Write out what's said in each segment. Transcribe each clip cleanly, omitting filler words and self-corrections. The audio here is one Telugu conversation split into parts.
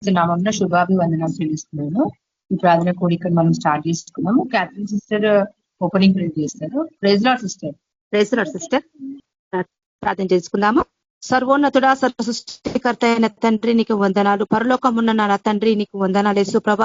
నామమున శుభాభివందనాలు చెల్లిస్తున్నాను. ఈ ప్రార్థన కోరికను మనం స్టార్ట్ చేసుకున్నాము. క్యాథరిన్ సిస్టర్ ఓపెనింగ్ ప్రేయర్ చేస్తారు. Praise lord sister. Praise lord sister. ప్రార్థన చేసుకుందాము. సర్వోన్నతుడా సర్వ సృష్టికర్త అయిన తండ్రి నీకు వందనాలు. పరలోకమున్న నా తండ్రి నీకు వందనాలు యేసుప్రభ.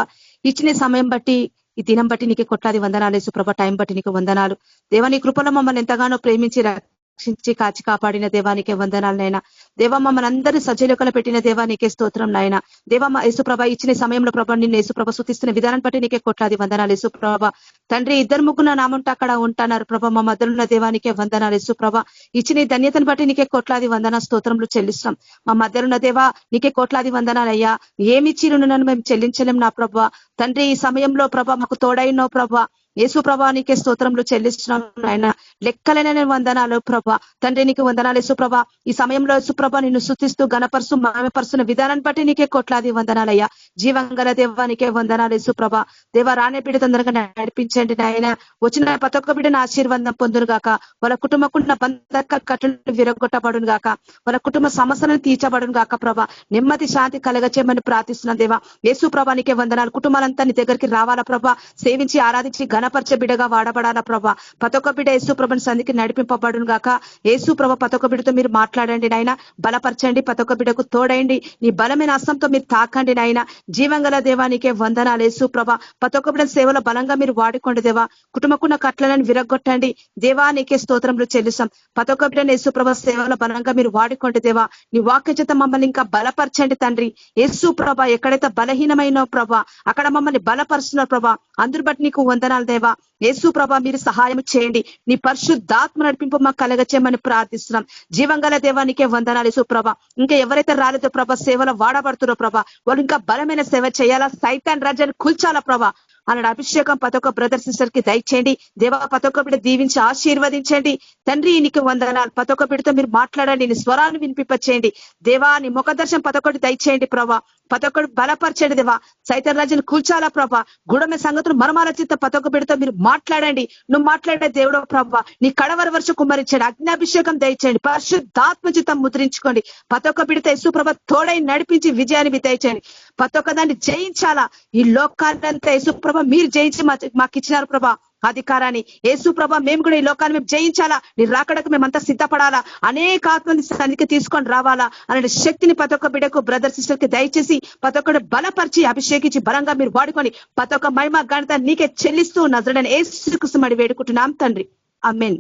ఇచ్చిన సమయం బట్టి ఈ దినం బట్టి నీకు కొట్లాది వందనాలు యేసుప్రభ. టైం బట్టి నీకు వందనాలు దేవా. నీ కృపలో మమ్మల్ని ఎంతగానో ప్రేమించి రక్షించి కాచి కాపాడిన దేవానికే వందనాలు నాయన. దేవా మమ్మల్ని అందరూ సజీలకలు పెట్టిన దేవానికే స్తోత్రం నాయన. దేవా యేసుప్రభ ఇచ్చిన సమయంలో ప్రభ నిన్ను యేసుప్రభ స్తుతిస్తున్న విధానం బట్టి నీకే కొట్లాది వందనాలు యేసుప్రభ. తండ్రి ఇద్దరు ముగ్గురు నామంటే అక్కడ ఉంటున్నారు ప్రభ. మా మధ్యలో దేవానికే వందనాలు యేసుప్రభ. ఇచ్చిన ధన్యతను బట్టి నీకే కోట్లాది వందన స్తోత్రములు చెల్లిస్తాం. మా మధ్యలో దేవా నీకే కోట్లాది వందనాలయ్యా. ఏమిచ్చిరు నన్ను మేము చెల్లించలేం నా ప్రభ. తండ్రి ఈ సమయంలో ప్రభ మాకు తోడైనో ప్రభ. యేసు ప్రభా నీకే స్తోత్రములు చెల్లిస్తున్నాం ఆయన. లెక్కలైన వందనాలు ప్రభ. తండ్రి నీకు వందనాలు యేసుప్రభ. ఈ సమయంలో యేసుప్రభ నిన్ను స్తుతిస్తూ గణపరుసు మామెపరుస్తున్న విధానాన్ని బట్టి నీకే కోట్లాది వందనాలయ్యా. జీవంగల దేవా నీకే వందనాలు యేసుప్రభ. దేవ రానే బిడ్డ తొందరగా నడిపించండి నాయన. వచ్చిన ప్రతి ఒక్క బిడ్డను ఆశీర్వాదం పొందును గాక. వాళ్ళ కుటుంబకున్న బంధక కట్టులు విరగొట్టబడును గాక. వాళ్ళ కుటుంబ సమస్యలను తీర్చబడును గాక ప్రభ. నెమ్మది శాంతి కలగచేయమని ప్రార్థిస్తున్నాం దేవా. యేసు ప్రభా నీకే వందనాలు. కుటుంబాలంతా నీ దగ్గరికి రావాలా ప్రభ. సేవించి ఆరాధించి ఘనపరిచే బిడ్డగా వాడబడాలా ప్రభ. ప్రతి ఒక్క బిడ్డ యేసు ప్రభని సంధికి నడిపింపబడును గాక. యేసు ప్రభ ప్రతి ఒక్క బిడ్డతో మీరు మాట్లాడండి నాయన. బలపరచండి. ప్రతి ఒక్క బిడ్డకు తోడైండి. నీ బలమైన హస్తంతో మీరు తాకండి నాయన. జీవంగల దేవానికే వందనాలు యేసు ప్రభ. ప్రతి ఒక్క బిడ్డ సేవలో బలంగా మీరు వాడుకోండి దేవా. కుటుంబకున్న కట్లను విరగొట్టండి దేవా. నీకే స్తోత్రములు చెల్లిస్తాం. ప్రతి ఒక్క బిడ్డను యేసు ప్రభ సేవలో బలంగా మీరు వాడుకోండి దేవా. నీ వాక్య చేత మమ్మల్ని ఇంకా బలపరచండి తండ్రి. యేసు ప్రభ ఎక్కడైతే బలహీనమైనో ప్రభ అక్కడ మమ్మల్ని బలపరుస్తున్నారు ప్రభ. అందరు బట్టి నీకు వందనాలు దేవా. యేసు ప్రభ మీరు సహాయం చేయండి. నీ పరిశుద్ధాత్మ నడిపింపు మాకు కలగచేయమని ప్రార్థిస్తున్నాం. జీవంగల దేవానికే వందనాలు యేసు ప్రభ. ఇంకా ఎవరైతే రాలేదో ప్రభ సేవలో వాడబడుతున్నారో ప్రభ వాళ్ళు ఇంకా బలమైన సేవ చేయాలా. సైతాన్ రాజ్యాన్ని కూల్చాలా ప్రభ. అలాంటి అభిషేకం ప్రతి ఒక్క బ్రదర్ సిస్టర్ కి దయచేయండి దేవా. ప్రతి ఒక్క బిడ్డ దీవించి ఆశీర్వదించండి తండ్రి. నీకు వందనాలు. ప్రతి ఒక్క బిడ్డతో మీరు మాట్లాడండి. నీ స్వరాన్ని వినిపింపచేయండి దేవా. నీ ముఖదర్శనం ప్రతి ఒక్కటి దయచేయండి ప్రభా. ప్రతి ఒక్కటి బలపరచండి దేవా. సైతాన్ రాజ్యాన్ని కూల్చాలా ప్రభా. గుడమే సంగతులు మరమాలచిత ప్రతి ఒక్క బిడ్డతో మీరు మాట్లాడండి. నువ్వు మాట్లాడే దేవుడో ప్రభా. నీ కడవర వర్ష కుమ్మరించండి. అగ్నాభిషేకం దయచేయండి. పరిశుద్ధాత్మ చిత్తం ముద్రించుకోండి. ప్రతి ఒక్క బిడ్డతో యేసు ప్రభ తోడై నడిపించి విజయాన్ని దయచేయండి. ప్రతి ఒక్క దాన్ని జయించాలా. ఈ లోకాన్నంతా యేసు ప్రభ మీరు జయించి మాకు ఇచ్చినారు ప్రభా అధికారాన్ని. యేసు ప్రభ మేము కూడా ఈ లోకాన్ని మేము జయించాలా. నీ రాకడకు మేమంతా సిద్ధపడాలా. అనేక ఆత్మని సన్నిధికి తీసుకొని రావాలా అనే శక్తిని ప్రతి ఒక్క బిడ్డకు బ్రదర్ సిస్టర్ కి దయచేసి ప్రతి ఒక్కరు బలపరిచి అభిషేకించి బలంగా మీరు వాడుకొని ప్రతి ఒక్క మహిమ ఘనత నీకే చెల్లిస్తూ నజరేయుడైన యేసుక్రీస్తు మడి వేడుకుంటున్నాం తండ్రి. ఆమేన్.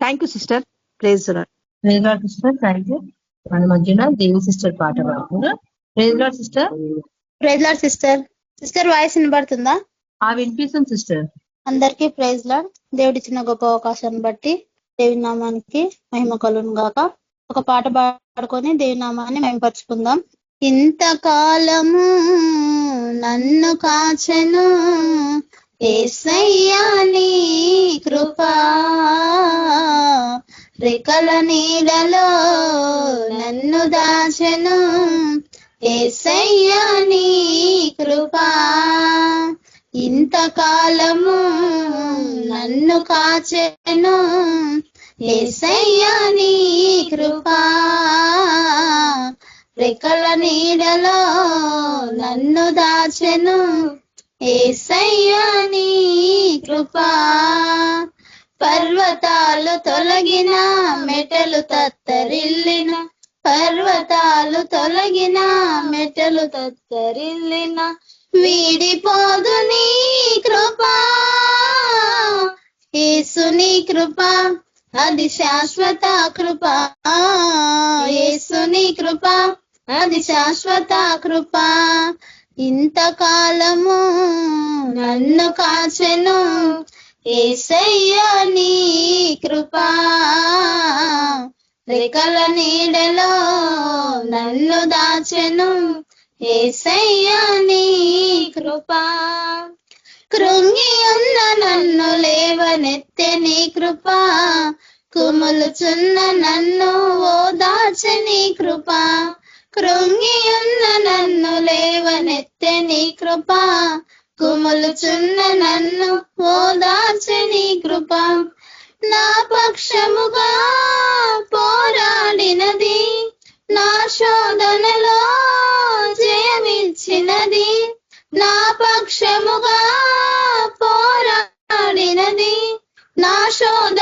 Thank you sister. Praise lord. Praise lord sister. Thank you. మన మధ్యన దేవి సిస్టర్ పాట పాడుతున్నారు. Praise lord sister. Praise lord sister. Sister voice వినబడుతుందా? వినిపిస్తుంది సిస్టర్. అందరికీ ప్రైజ్ లార్డ్. దేవుడిచ్చిన గొప్ప అవకాశాన్ని బట్టి దేవి నామానికి మహిమ కలుగును గాక. ఒక పాట పాడుకొని దేవి నామాన్ని మహిమపరుచుకుందాం. ఇంతకాలము నన్ను కాచెను యేసయ్యా నీ కృపా, రెక్కల నీడలో నన్ను దాచెను యేసయ్యా నీ కృపా. ఇంతకాలము నన్ను కాచెను యేసయ్యా నీ కృపా, రెక్కల నీడలో నన్ను దాచెను యేసయ్యా నీ కృపా. పర్వతాలు తొలగిన మెటలు తత్తరిల్లిన, పర్వతాలు తొలగిన మెటలు తత్తరిల్లిన, వీడిపోదు నీ కృపా. యేసుని కృపా అది శాశ్వత కృపా, యేసుని కృపా అది శాశ్వత కృపా. ఇంతకాలము నన్ను కాచెను యేసయ్యా నీ కృపా, రెక్కల నీడలో నన్ను దాచెను యేసయ్యా నీ కృపా. కృంగి ఉన్న నన్ను లేవనెత్తే నీ కృపా, కుములుచున్న నన్ను ఓదార్చె నీ కృపా. కృంగి ఉన్న నన్ను లేవనెత్తే నీ కృపా, కుములుచున్న నన్ను ఓదార్చె నీ కృపా. నా పక్షముగా పోరాడినది, నా శోధనలో జయమిచ్చిన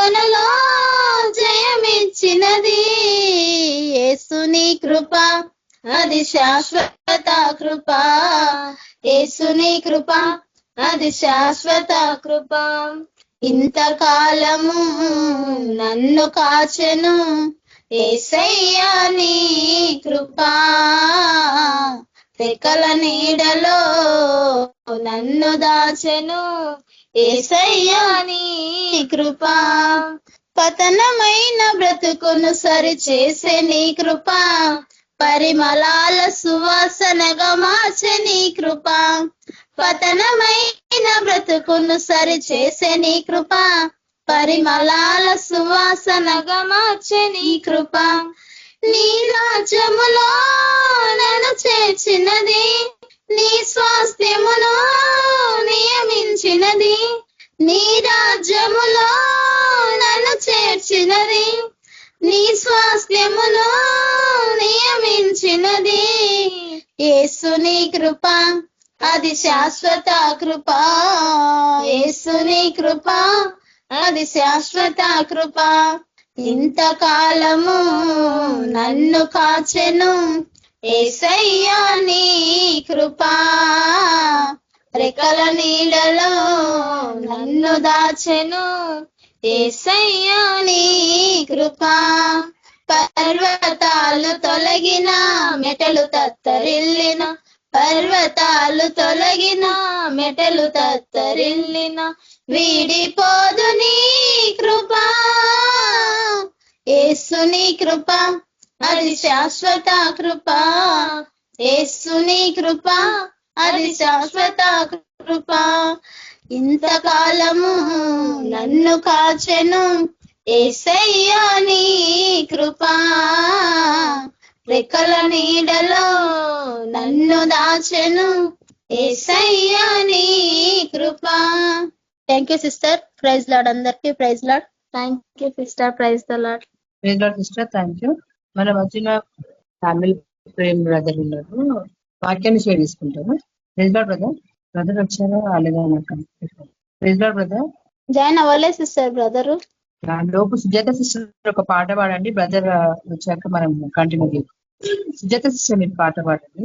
శోధనలో జయమిచ్చినది యేసుని కృప, అది శాశ్వత కృప. యేసుని కృప, అది శాశ్వత కృప. ఇంతకాలము నన్ను కాచెను యేసయ్యా నీ కృప, రెక్కల నీడలో నన్ను దాచెను యేసయ్యా నీ కృప. పతనమైన బ్రతుకును సరి చేసే నీ కృప, పరిమళాల సువాసనగా మార్చే నీ కృప. పతనమైన బ్రతుకును సరి చేసే నీ కృప, పరిమళాల సువాసనగా మార్చే నీ కృప. నీ రాజ్యములో నన్ను చేర్చినది, నీ స్వాస్థ్యమును నియమించినది. నీ రాజ్యములో నన్ను చేర్చినది, నీ స్వాస్థ్యమును నియమించినది. యేసుని కృప, అది శాశ్వత కృప. యేసుని కృప, అది శాశ్వత కృప. ఇంతకాలము నన్ను కాచెను యేసయ్యా నీ కృప, రెక్కల నీడలో నన్ను దాచెను యేసయ్యా నీ కృప. పర్వతాలు తొలగిన మెటలు తత్తరిల్లిన, పర్వతాలు తొలగిన మెటలు తత్తరిల్లిన, వీడిపోదు నీ కృప. యేసుని కృప, అది శాశ్వత కృప. యేసుని కృప, అది శాశ్వత కృప. ఇంతకాలము నన్ను కాచెను యేసయ్యా నీ కృప, రెక్కల నీడలో నన్ను దాచెను యేసయ్యా నీ కృప. Thank you sister. Praise lord అందరికీ. Praise lord. Thank you sister. Praise the lord. Praise lord sister. Thank you. మన వచ్చిన ఫ్యామిలీ ప్రేమ్ బ్రదర్ ఉన్నారు, వాక్యాన్ని షేర్ చేసుకుంటారు. Praise lord brother. బ్రదర్ వచ్చారా అలాగే? Praise lord brother. జాయిన్ అవ్వలే సిస్టర్ బ్రదరు. లోపు సుజాత సిస్టర్ ఒక పాట పాడండి, బ్రదర్ వచ్చాక మనం కంటిన్యూ చేద్దాం. సుజాత సిస్టర్ మీరు పాట పాడండి.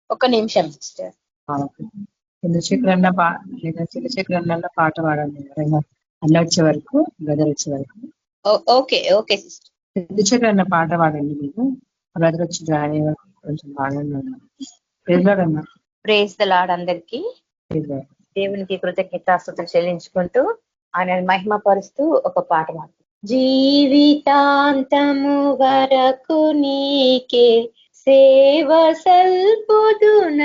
ఒక నిమిషం సిస్టర్. చంద్రశేఖర్ అన్న పాట పాడండి అన్న వచ్చే వరకు, బ్రదర్ వచ్చే వరకు. Okay okay sister. చంద్రశేఖర్ అన్న పాట పాడండి, మీకు బ్రదర్ వచ్చి జాయిన్ అయ్యే వరకు కొంచెం బాగానే ప్రైజ్ లార్డ్ అన్న. ప్రైజ్ ద లార్డ్ అందరికీ. దేవునికి కృతజ్ఞతాస్తుతులు చెల్లించుకుంటూ ఆయన మహిమ పరుస్తూ ఒక పాట పాడుతుంది. జీవితాంతము వరకు నీకే సేవ సల్పుదునంటిని,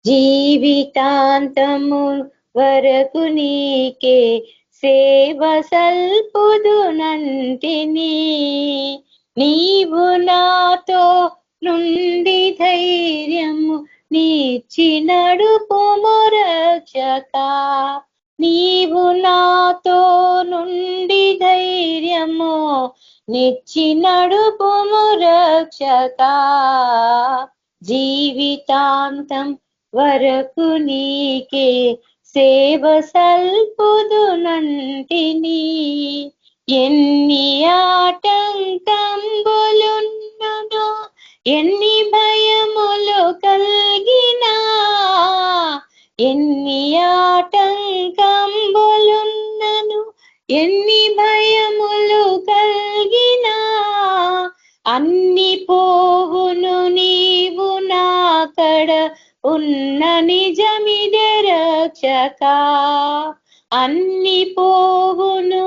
జీవితాంతము వరకు నీకే సేవ సల్పుదునంటిని. నీవు నాతో నుండి ధైర్యము నీచి నడుపుము రక్షక, నీవు నాతో నుండి ధైర్యము నిచ్చి నడుపుము రక్షక. జీవితాంతం వరకు నీకే సేవ సల్పుదునంటిని. ఎన్ని ఆటంకంబులున్నదో, ఎన్ని భయములు కలిగినా, ఎన్ని ఆటంకంబులున్నను, ఎన్ని భయములు కలిగినా, అన్ని పోవును నీవు నాకడ ఉన్న నిజమిదే రక్షక. అన్ని పోవును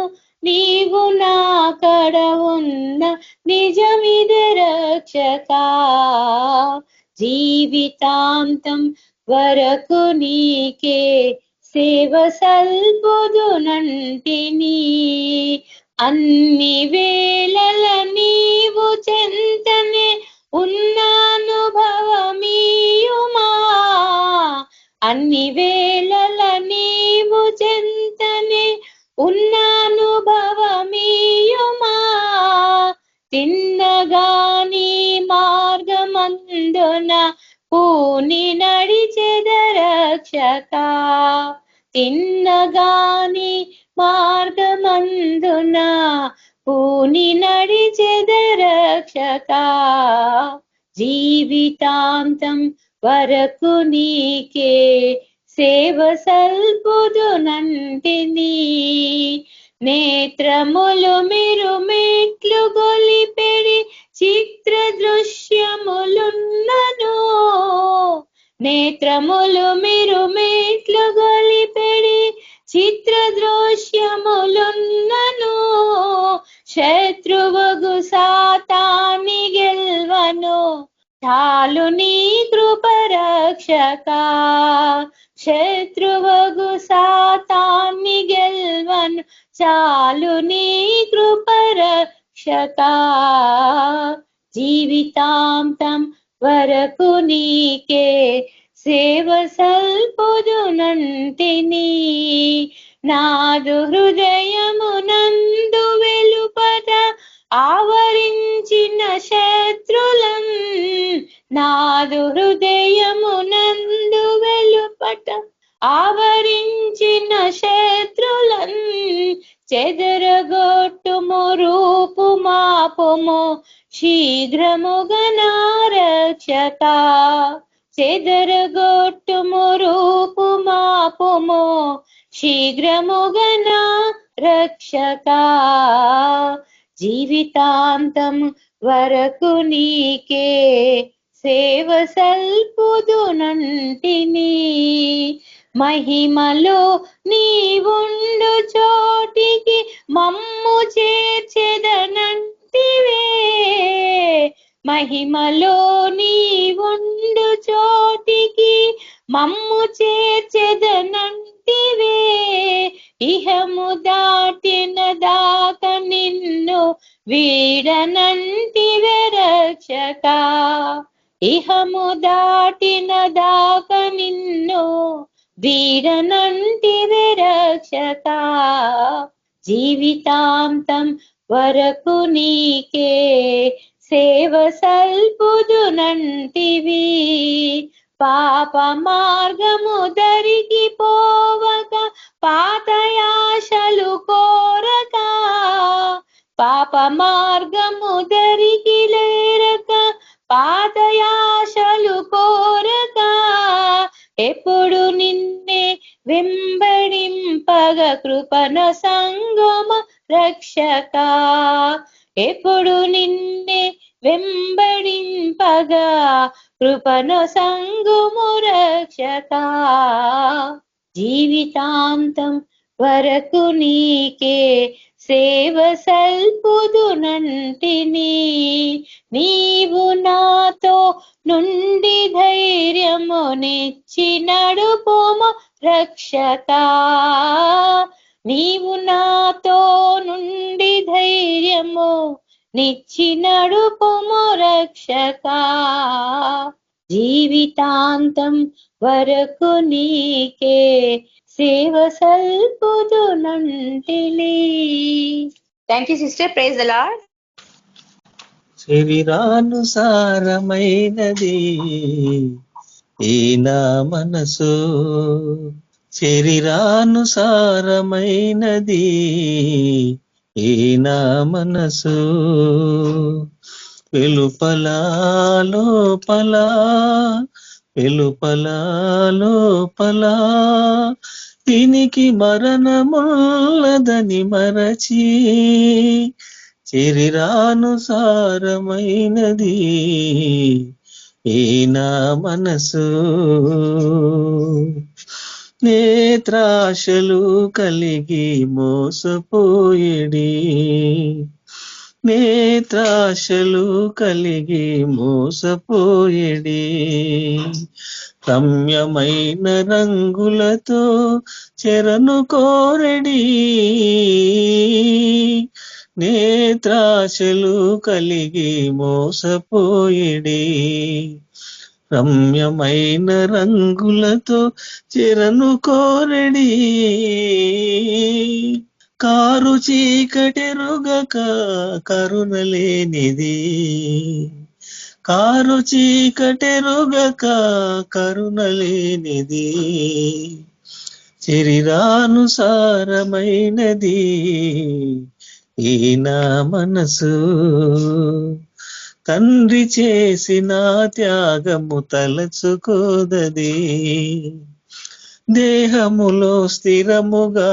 నీవు నాకడ ఉన్న నిజమిదే రక్షక. జీవితాంతం వరకు నీకే సేవ సల్పుదునంటిని. అన్ని వేళల నీవు చెంతనే ఉన్నానుభవమీయుమా, అన్ని వేళల నీవు చెంతనే ఉన్నానుభవమీయుమా. తిన్నగాని మార్గమందున పూని నడిచెద రక్షక, తిన్నగాని పూని నడిచెదరక్షక జీవితాంతం వరకు నీకే సేవ సల్పుదునంటిని నేత్రములు మీరు మెట్లు గొలిపెడి చిత్ర దృశ్యములున్నను నేత్రములు మీరు మెట్లు గొలిపెడి చిత్ర దృశ్యములున్నను శత్రువగు సాతాని గెల్వను చాలు నీ కృపరక్షక శత్రువగు సాతాన్ని గెల్వను చాలు నీ కృపరక్షక జీవితాంతం వరకు నీకే సేవ సల్పుదునంటిని నాదు హృదయమునందు వెలుపట ఆవరించిన శత్రులం నాదు హృదయమునందు వెలుపట ఆవరించిన శత్రులం చెదరగొట్టుము రూపు మాపుము శీఘ్రముగా నా రక్షక చెదరగొట్టుము రూపు మాపుము శీఘ్రముగా నా రక్షక జీవితాంతం వరకు నీకే సేవ సల్పుదునంటిని మహిమలో నీవుండు చోటికి మమ్ము చేర్చెదనంటివే మహిమలో నీవుండు చోటికి మమ్ము చేర్చెదనంటివే ఇహము దాటిన దాక నిన్ను వీడనంటివే రక్షక ఇహము దాటిన దాక నిన్ను వీడనంటివే రక్షక జీవితాంతం వరకు నీకే సేవ సల్పుదునంటివి పాప మార్గము దరికి పోవక పాతయాశలు కోరక పాప మార్గము దరికి లేరక పాతయాశలు కోరక ఎప్పుడు నిన్నే వెంబడింపగ కృపణ సంగమ రక్షక ఎప్పుడు నిన్నే వెంబడింపగా కృపణ సంగము రక్షక జీవితాంతం వరకు నీకే సేవ సల్పుదునంటిని నీవు నాతో నుండి ధైర్యమునిచ్చి నడుపుము రక్షక నీవు నాతో నుండి ధైర్యము నిచ్చి నడుపుము రక్షక జీవితాంతం వరకు నీకే సేవ సల్పుదునంటిని thank you sister praise the lord శరీరానుసారమైనది ఈ నా మనసు శరీరానుసారమైనది ఈ నా మనసు వెలుపల లోపల వెలుపల లోపల దీనికి మరణమున్నదని మరచి శరీరానుసారమైనది ఈ నా మనసు నేత్రాశలు కలిగి మోసపోయేడి నేత్రాశలు కలిగి మోసపోయేడి రమ్యమైన రంగులతో చెరను కోరెడి నేత్రాశలు కలిగి మోసపోయేడి రమ్యమైన రంగులతో చెరను కోరెడి కారు చీకటెరుగక కరుణలేనిది కారు చీకటెరుగక కరుణలేనిది శరీరానుసారమైనది ఈ నా మనసు తండ్రి చేసిన త్యాగము తలచుకోదది, దేహములో స్థిరముగా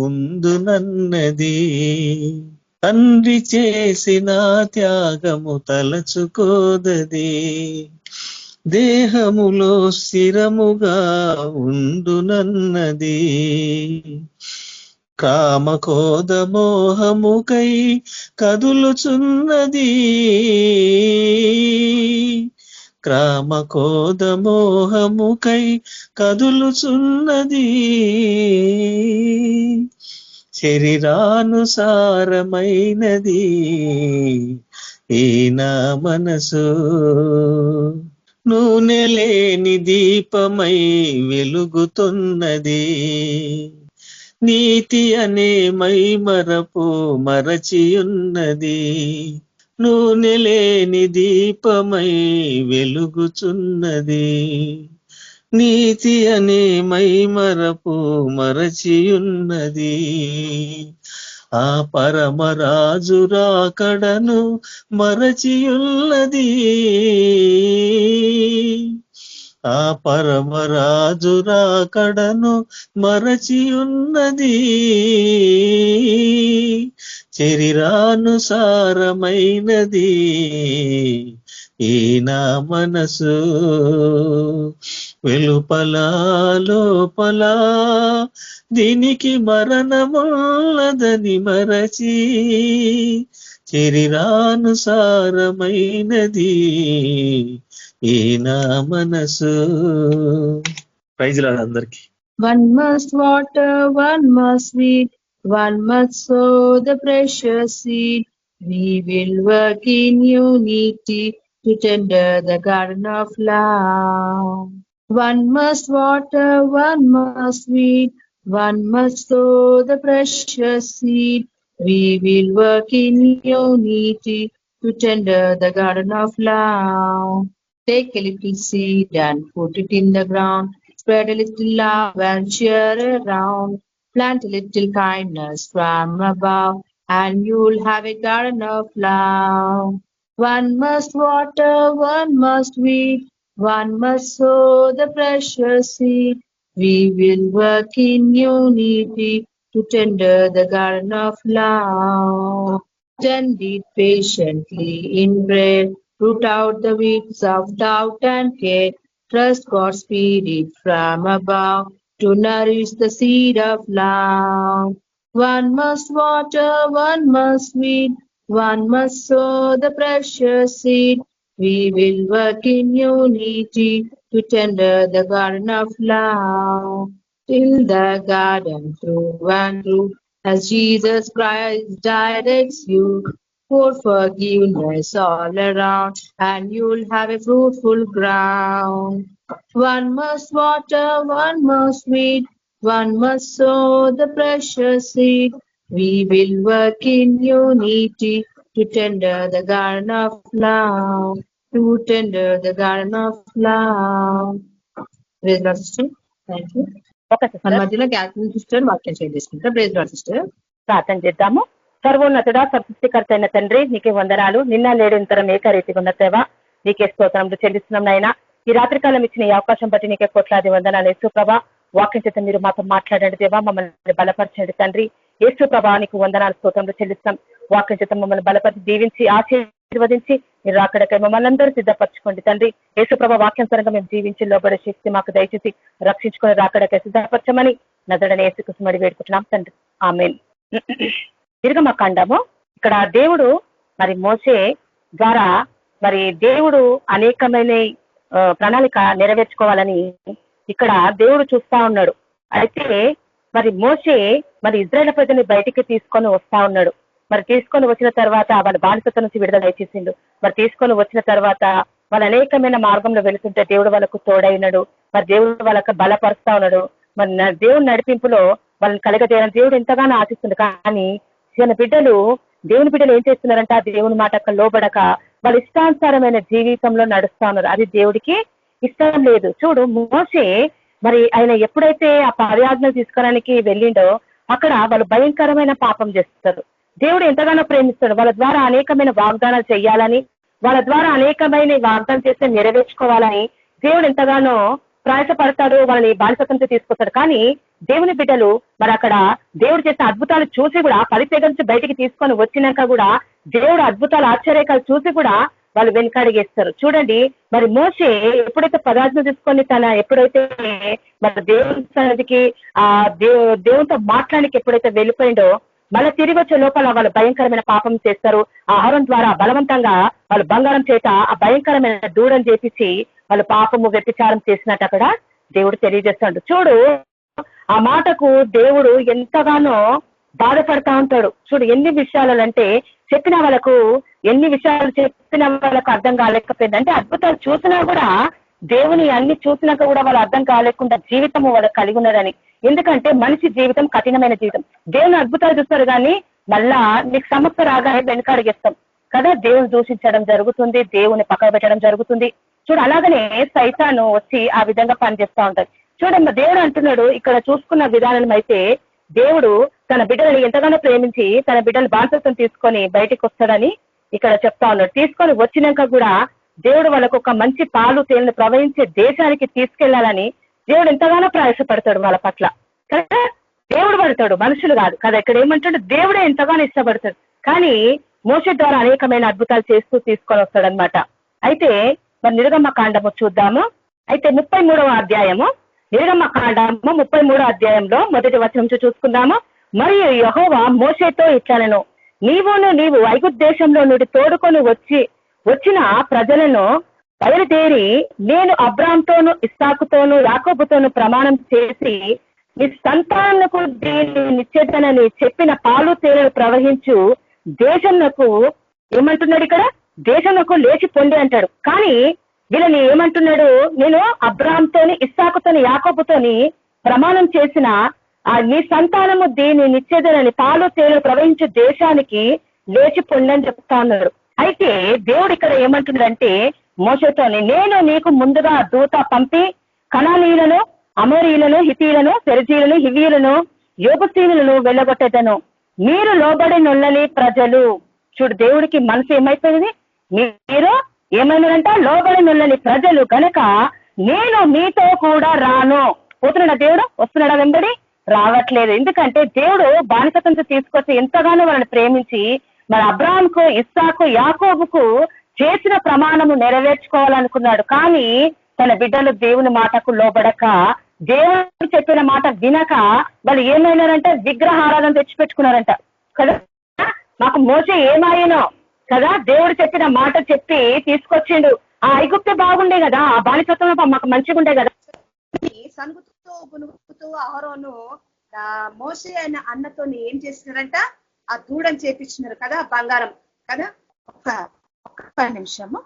ఉందునన్నది. తండ్రి చేసిన త్యాగము తలచుకోదది, దేహములో స్థిరముగా ఉండునన్నది. కామకోద మోహముకై కదులుచున్నది, క్రామకోద మోహముకై కదులుచున్నది. శరీరానుసారమైనది ఈ నా మనసు, నూనె లేని దీపమై వెలుగుతున్నది. నీతి అనే మైమరపు మరచియున్నది, నూనె లేని దీపమై వెలుగుచున్నది. నీతి అనే మైమరపు మరచియున్నది. ఆ పరమరాజు రాకడను మరచియున్నది, ఆ పరమరాజు రాకడను మరచియున్నది. శరీరానుసారమైనది ఈ నా మనసు, వెలుపల లోపల దీనికి మరణమున్నదని మరచి, శరీరానుసారమైనది ఈ నా మనసు. ప్రైజ్ లార్డ్ అందరికి. One must water, one must weed, one must sow the precious seed. We will work in unity to tender the garden of love. One must water, one must weed, one must sow the precious seed. We will work in unity to tender the garden of love. Take a little seed and put it in the ground. Spread a little love and cheer around. Plant a little kindness from above, and you'll have a garden of love. One must water, one must weed, one must sow the precious seed. We will work in unity to tender the garden of love. Tend it patiently in prayer, root out the weeds of doubt and care. Trust God's Spirit from above to nourish the seed of love. One must water, one must weed, one must sow the precious seed. We will work in unity to tender the garden of love. Till the garden through and through, as Jesus Christ directs you. For forgiveness all around, and you'll have a fruitful ground. One must water, one must weed, one must sow the precious seed. We will work in unity to tender the garden of love, to tender the garden of love. Praise God, sister. Thank you. మన మధ్యలో క్యాథరిన్ సిస్టర్ వాక్యం షేర్ చేసుకుంటారు. Praise lord sister. ప్రార్థన చేద్దాము. సర్వోన్నతుడా సృష్టికర్త అయిన తండ్రి నీకే వందనాలు. నిన్న నేడింతరం ఏకరీతిగా ఉన్న సేవ నీకే స్తోత్రములు చెల్లిస్తున్నాం నాయన. ఈ రాత్రికాలం ఇచ్చిన ఈ అవకాశం బట్టి నీకే కోట్లాది వందనాలు. యేసు ప్రభా వాక్యం చేత మీరు మాతో మాట్లాడండి దేవా, మమ్మల్ని బలపరచండి తండ్రి. యేసు ప్రభా నీకు వందనాలు స్తోత్రములు చెల్లిస్తాం. వాక్యం చేత మమ్మల్ని బలపరిచి దీవించి ఆశీర్వదించి మీరు అక్కడికి మమ్మల్ని అందరూ సిద్ధపరచుకోండి తండ్రి. యేసు ప్రభా వాక్యానుసారంగా మేము జీవించి లోబడే శక్తి మాకు దయచేసి రక్షించుకొని రాకడకే సిద్ధపరచమని నజరుడైన యేసుక్రీస్తు మడి వేడుకుంటున్నాం తండ్రి. ఆమేన్. నిర్గమకాండము ఇక్కడ దేవుడు మరి మోసే ద్వారా మరి దేవుడు అనేకమైన ప్రణాళిక నెరవేర్చుకోవాలని ఇక్కడ దేవుడు చూస్తా ఉన్నాడు. అయితే మరి మోసే మరి ఇజ్రాయేల్ ప్రజల్ని బయటికి తీసుకొని వస్తా ఉన్నాడు. మరి తీసుకొని వచ్చిన తర్వాత వాళ్ళ బానిసత్వం నుంచి విడుదల చేసిండు. మరి తీసుకొని వచ్చిన తర్వాత వాళ్ళు అనేకమైన మార్గంలో వెళుతుంటే దేవుడు వాళ్ళకు తోడైనాడు. మరి దేవుడు వాళ్ళకు బలపరుస్తా ఉన్నాడు. మరి దేవుని నడిపింపులో వాళ్ళని కలగజేయాలని దేవుడు ఎంతగానో ఆశిస్తుంది. కానీ దేవుని బిడ్డలు ఏం చేస్తున్నారంటే ఆ దేవుని మాటకు లోబడక వాళ్ళ ఇష్టానుసారమైన జీవితంలో నడుస్తా ఉన్నారు. అది దేవుడికి ఇష్టం లేదు. చూడు మోసే మరి ఆయన ఎప్పుడైతే ఆ 10 ఆజ్ఞలు తీసుకోవడానికి వెళ్ళిండో అక్కడ వాళ్ళు భయంకరమైన పాపం చేస్తారు. దేవుడు ఎంతగానో ప్రేమిస్తాడు. వాళ్ళ ద్వారా అనేకమైన వాగ్దానాలు చేయాలని, వాళ్ళ ద్వారా అనేకమైన వాగ్దానం చేస్తే నెరవేర్చుకోవాలని దేవుడు ఎంతగానో ప్రయాసపడతాడు, వాళ్ళని బానిసత్వంతో తీసుకొస్తాడు. కానీ దేవుని బిడ్డలు మరి అక్కడ దేవుడు చేసిన అద్భుతాలు చూసి కూడా పరిత్యాగం నుంచి బయటికి తీసుకొని వచ్చినాక కూడా దేవుడు అద్భుతాలు ఆశ్చర్యకాలు చూసి కూడా వాళ్ళు వెనకడిగేస్తారు. చూడండి, మరి మోషే ఎప్పుడైతే పదార్థం తీసుకొని ఎప్పుడైతే మరి దేవుని సన్నిధికి దేవునితో మాట్లాడానికి ఎప్పుడైతే వెళ్ళిపోయిండో, మళ్ళీ తిరిగి వచ్చే లోపల వాళ్ళు భయంకరమైన పాపం చేస్తారు. ఆ ఆహారం ద్వారా బలవంతంగా వాళ్ళు బంగారం చేత ఆ భయంకరమైన దూడని చేపించి వాళ్ళు పాపము వ్యభిచారం చేసినట్టు అక్కడ దేవుడు తెలియజేస్తాడు. చూడు, ఆ మాటకు దేవుడు ఎంతగానో బాధపడతా ఉంటాడు. చూడు ఎన్ని విషయాలంటే చెప్పిన వాళ్ళకు ఎన్ని విషయాలు చెప్పిన వాళ్ళకు అర్థం కాలేకపోయింది. అంటే అద్భుతాలు చూసినా కూడా దేవుని అన్ని చూసినాక కూడా వాళ్ళు అర్థం కాలేకుండా జీవితము వాళ్ళకి కలిగి ఉన్నారని. ఎందుకంటే మనిషి జీవితం కఠినమైన జీవితం. దేవుని అద్భుతాలు చూస్తారు కానీ మళ్ళా నీకు సమస్య రాగానే వెనకాడిగేస్తాం కదా, దేవుని దూషించడం జరుగుతుంది, దేవుని పక్కన పెట్టడం జరుగుతుంది. చూడు, అలాగనే సైతాను వచ్చి ఆ విధంగా పనిచేస్తూ ఉంటాయి. చూడమ్మ, దేవుడు అంటున్నాడు ఇక్కడ చూసుకున్న విధానం అయితే దేవుడు తన బిడ్డలని ఎంతగానో ప్రేమించి తన బిడ్డలు బానిసత్వం తీసుకొని బయటికి వస్తాడని ఇక్కడ చెప్తా ఉన్నాడు. తీసుకొని వచ్చినాక కూడా దేవుడు వాళ్ళకు ఒక మంచి పాలు తేలిని ప్రవహించే దేశానికి తీసుకెళ్లాలని దేవుడు ఎంతగానో ప్రయాసపడతాడు వాళ్ళ పట్ల కదా. దేవుడు పడతాడు, మనుషులు కాదు కదా. ఇక్కడ ఏమంటాడు, దేవుడే ఎంతగానో ఇష్టపడతాడు. కానీ మోషే ద్వారా అనేకమైన అద్భుతాలు చేస్తూ తీసుకొని వస్తాడనమాట. అయితే మరి నిర్గమ కాండము చూద్దాము. అయితే 33వ అధ్యాయము, నిర్గమ కాండము 33వ అధ్యాయంలో మొదటి వచనం చూసుకుందాము. మరియు యెహోవా మోషేతో ఇట్లనెను, నీవు ఐగుప్తు దేశంలో నుండి తోడుకొని వచ్చిన ప్రజలను బయలుదేరి నేను అబ్రాహాముతోను ఇస్సాకుతోను యాకోబుతోను ప్రమాణం చేసి నీ సంతానకు దీన్ని నిచ్చేదనని చెప్పిన పాలు తేనెలు ప్రవహించు దేశంకు ఏమంటున్నాడు ఇక్కడ, దేశంకు లేచి పొండి అంటాడు. కానీ వీళ్ళని ఏమంటున్నాడు, నేను అబ్రాహాముతోని ఇస్సాకుతోని యాకోబుతోని ప్రమాణం చేసిన నీ సంతానము దీన్ని నిచ్చేదనని పాలు తేనెలు ప్రవహించే దేశానికి లేచి పొండి అని చెప్తా ఉన్నాడు. అయితే దేవుడు ఇక్కడ ఏమంటున్నాడంటే మోషేతోని, నేను నీకు ముందుగా దూత పంపి కనానీయులను, అమోరీయులను, హితీయులను, పెరిజీయులను, హివీయులను, యోబుసీయులను వెళ్ళగొట్టేదను. మీరు లోబడి నొల్లని ప్రజలు. చూడు, దేవుడికి మనసు ఏమైపోయింది, మీరు ఏమైనారంట లోబడి నొల్లని ప్రజలు కనుక నేను మీతో కూడా రాను. పోతున్నాడా దేవుడు? వస్తున్నాడా వెంబడి? రావట్లేదు. ఎందుకంటే దేవుడు బానిసత్వంతో తీసుకొచ్చి ఎంతగానో వాళ్ళని ప్రేమించి మరి అబ్రాహాముకు, ఇస్సాకు, యాకోబుకు చేసిన ప్రమాణము నెరవేర్చుకోవాలనుకున్నాడు. కానీ తన బిడ్డలు దేవుని మాటకు లోబడక, దేవుడు చెప్పిన మాట వినక వాళ్ళు ఏమైనారంటే విగ్రహారాధన తెచ్చిపెట్టుకున్నారంట కదా. మాకు మోసే ఏమాయనో కదా, దేవుడు చెప్పిన మాట చెప్పి తీసుకొచ్చిండు. ఆ ఐగుప్తే బాగుండే కదా, ఆ బానిసత్వం మాకు మంచిగా ఉండే కదా. సనుగుతూ గునుగుతూ అహరోను మోషే అయిన అన్నతో ఏం చేసినారంట, ఆ దూడని చేపించినారు కదా, బంగారం కదా. ఒక్క నిమిషము.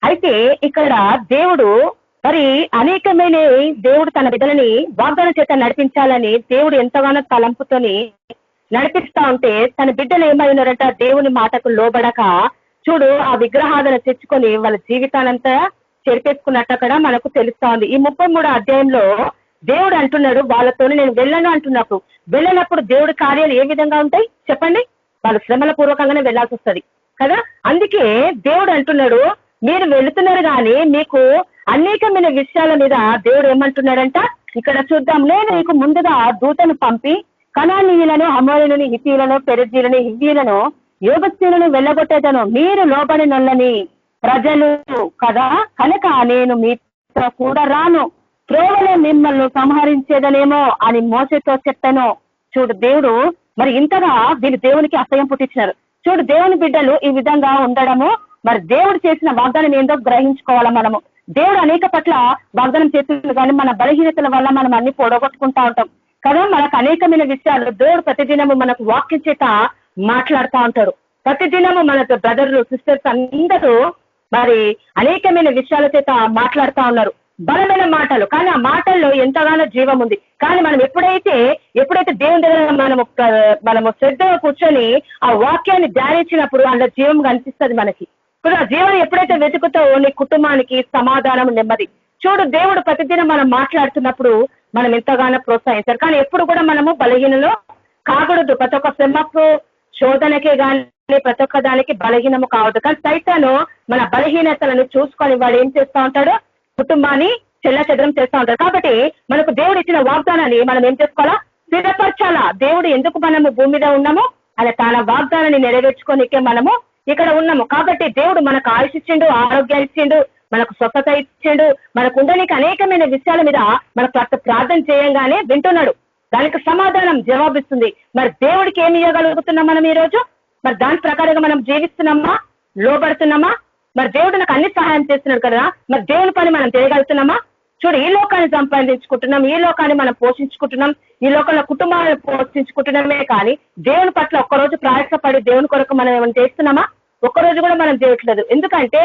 అయితే ఇక్కడ దేవుడు మరి అనేకమైన దేవుడు తన బిడ్డలని వాగ్దానం చేత నడిపించాలని దేవుడు ఎంతగానో తలంపుతోని నడిపిస్తా ఉంటే తన బిడ్డలు ఏమైనారంట, దేవుని మాటకు లోబడక చూడు ఆ విగ్రహాదన తెచ్చుకొని వాళ్ళ జీవితానంతా చెరిపేసుకున్నట్టు అక్కడ మనకు తెలుస్తా ఉంది. ఈ 33వ అధ్యాయంలో దేవుడు అంటున్నాడు వాళ్ళతోని నేను వెళ్ళను అంటున్నప్పుడు, వెళ్ళినప్పుడు దేవుడి కార్యాలు ఏ విధంగా ఉంటాయి చెప్పండి, వాళ్ళు శ్రమల పూర్వకంగానే వెళ్లాల్సి వస్తుంది కదా. అందుకే దేవుడు అంటున్నాడు మీరు వెళుతున్నారు కానీ మీకు అనేకమైన విషయాల మీద దేవుడు ఏమంటున్నాడంట ఇక్కడ చూద్దాం. నేను నీకు ముందుగా దూతను పంపి కనానీయులను, అమోరీయులను, హితీయులను, పెరిజీయులను, హివ్వీయులను, యోబుసీయులను వెళ్ళగొట్టేదను. మీరు లోబడి నొల్లని ప్రజలు కదా కనుక నేను మీతో కూడా రాను, త్రోవలో మిమ్మల్ని సంహరించేదనేమో అని మోషేతో చెప్పాను. చూడు, దేవుడు మరి ఇంతగా వీళ్ళు దేవునికి అసహ్యం పుట్టించినారు. చూడు, దేవుని బిడ్డలు ఈ విధంగా ఉండడము మరి దేవుడు చేసిన వాగ్దానం ఏందో గ్రహించుకోవాలా మనము. దేవుడు అనేక పట్ల వాగ్దానం చేస్తుంది కానీ మన బలహీనతల వల్ల మనం అన్ని పొడగొట్టుకుంటా ఉంటాం కదా. మనకు అనేకమైన విషయాలు దేవుడు ప్రతిదినము మనకు వాక్యం చేత మాట్లాడుతూ ఉంటాడు. ప్రతిదినము మన బ్రదర్లు సిస్టర్స్ అందరూ మరి అనేకమైన విషయాల చేత మాట్లాడుతూ ఉన్నారు, బలమైన మాటలు. కానీ ఆ మాటల్లో ఎంతగానో జీవం ఉంది. కానీ మనం ఎప్పుడైతే దేవుని దగ్గర మనము శ్రద్ధగా కూర్చొని ఆ వాక్యాన్ని ధ్యానించినప్పుడు అందులో జీవం కనిపిస్తుంది మనకి. ఆ జీవం ఎప్పుడైతే వెతుకుతావో నీ కుటుంబానికి సమాధానం, నెమ్మది. చూడు, దేవుడు ప్రతిదినం మనం మాట్లాడుతున్నప్పుడు మనం ఎంతగానో ప్రోత్సహించారు. కానీ ఎప్పుడు కూడా మనము బలహీనలో కాకూడదు. ప్రతి ఒక్క శ్రమకు శోధనకే కానీ ప్రతి ఒక్క దానికి బలహీనము కావద్దు. కానీ సైతాను మన బలహీనతలను చూసుకొని వాడు ఏం చేస్తూ ఉంటాడు, కుటుంబాన్ని చెల్లచెదరం చేస్తూ ఉంటాడు. కాబట్టి మనకు దేవుడు ఇచ్చిన వాగ్దానాన్ని మనం ఏం చేసుకోవాలా, స్థిరపరచాలా. దేవుడు ఎందుకు మనము భూమి మీద ఉన్నాము, అలా తన వాగ్దానాన్ని నెరవేర్చుకోనికే మనము ఇక్కడ ఉన్నాము. కాబట్టి దేవుడు మనకు ఆయుష్ ఇచ్చిండు, ఆరోగ్యం ఇచ్చిండు, మనకు స్వస్థత ఇచ్చిండు, మనకు ఉండడానికి అనేకమైన విషయాల మీద మనకు ప్రార్థన చేయంగానే వింటున్నాడు. దానికి సమాధానం జవాబిస్తుంది. మరి దేవుడికి ఏమి ఇవ్వగలుగుతున్నాం మనం ఈ రోజు? మరి దాని ప్రకారంగా మనం జీవిస్తున్నామా, లోబడుతున్నామా? మరి దేవుడు నాకు అన్ని సహాయం చేస్తున్నాడు కదా, మరి దేవుని పని మనం చేయగలుగుతున్నామా? చూడు, ఈ లోకాన్ని సంపాదించుకుంటున్నాం, ఈ లోకాన్ని మనం పోషించుకుంటున్నాం, ఈ లోకంలో కుటుంబాలను పోషించుకుంటున్నామే కానీ దేవుని పట్ల ఒక్కరోజు ప్రయాసపడి దేవుని కొరకు మనం ఏమైనా చేస్తున్నామా? ఒక్కరోజు కూడా మనం చేయట్లేదు. ఎందుకంటే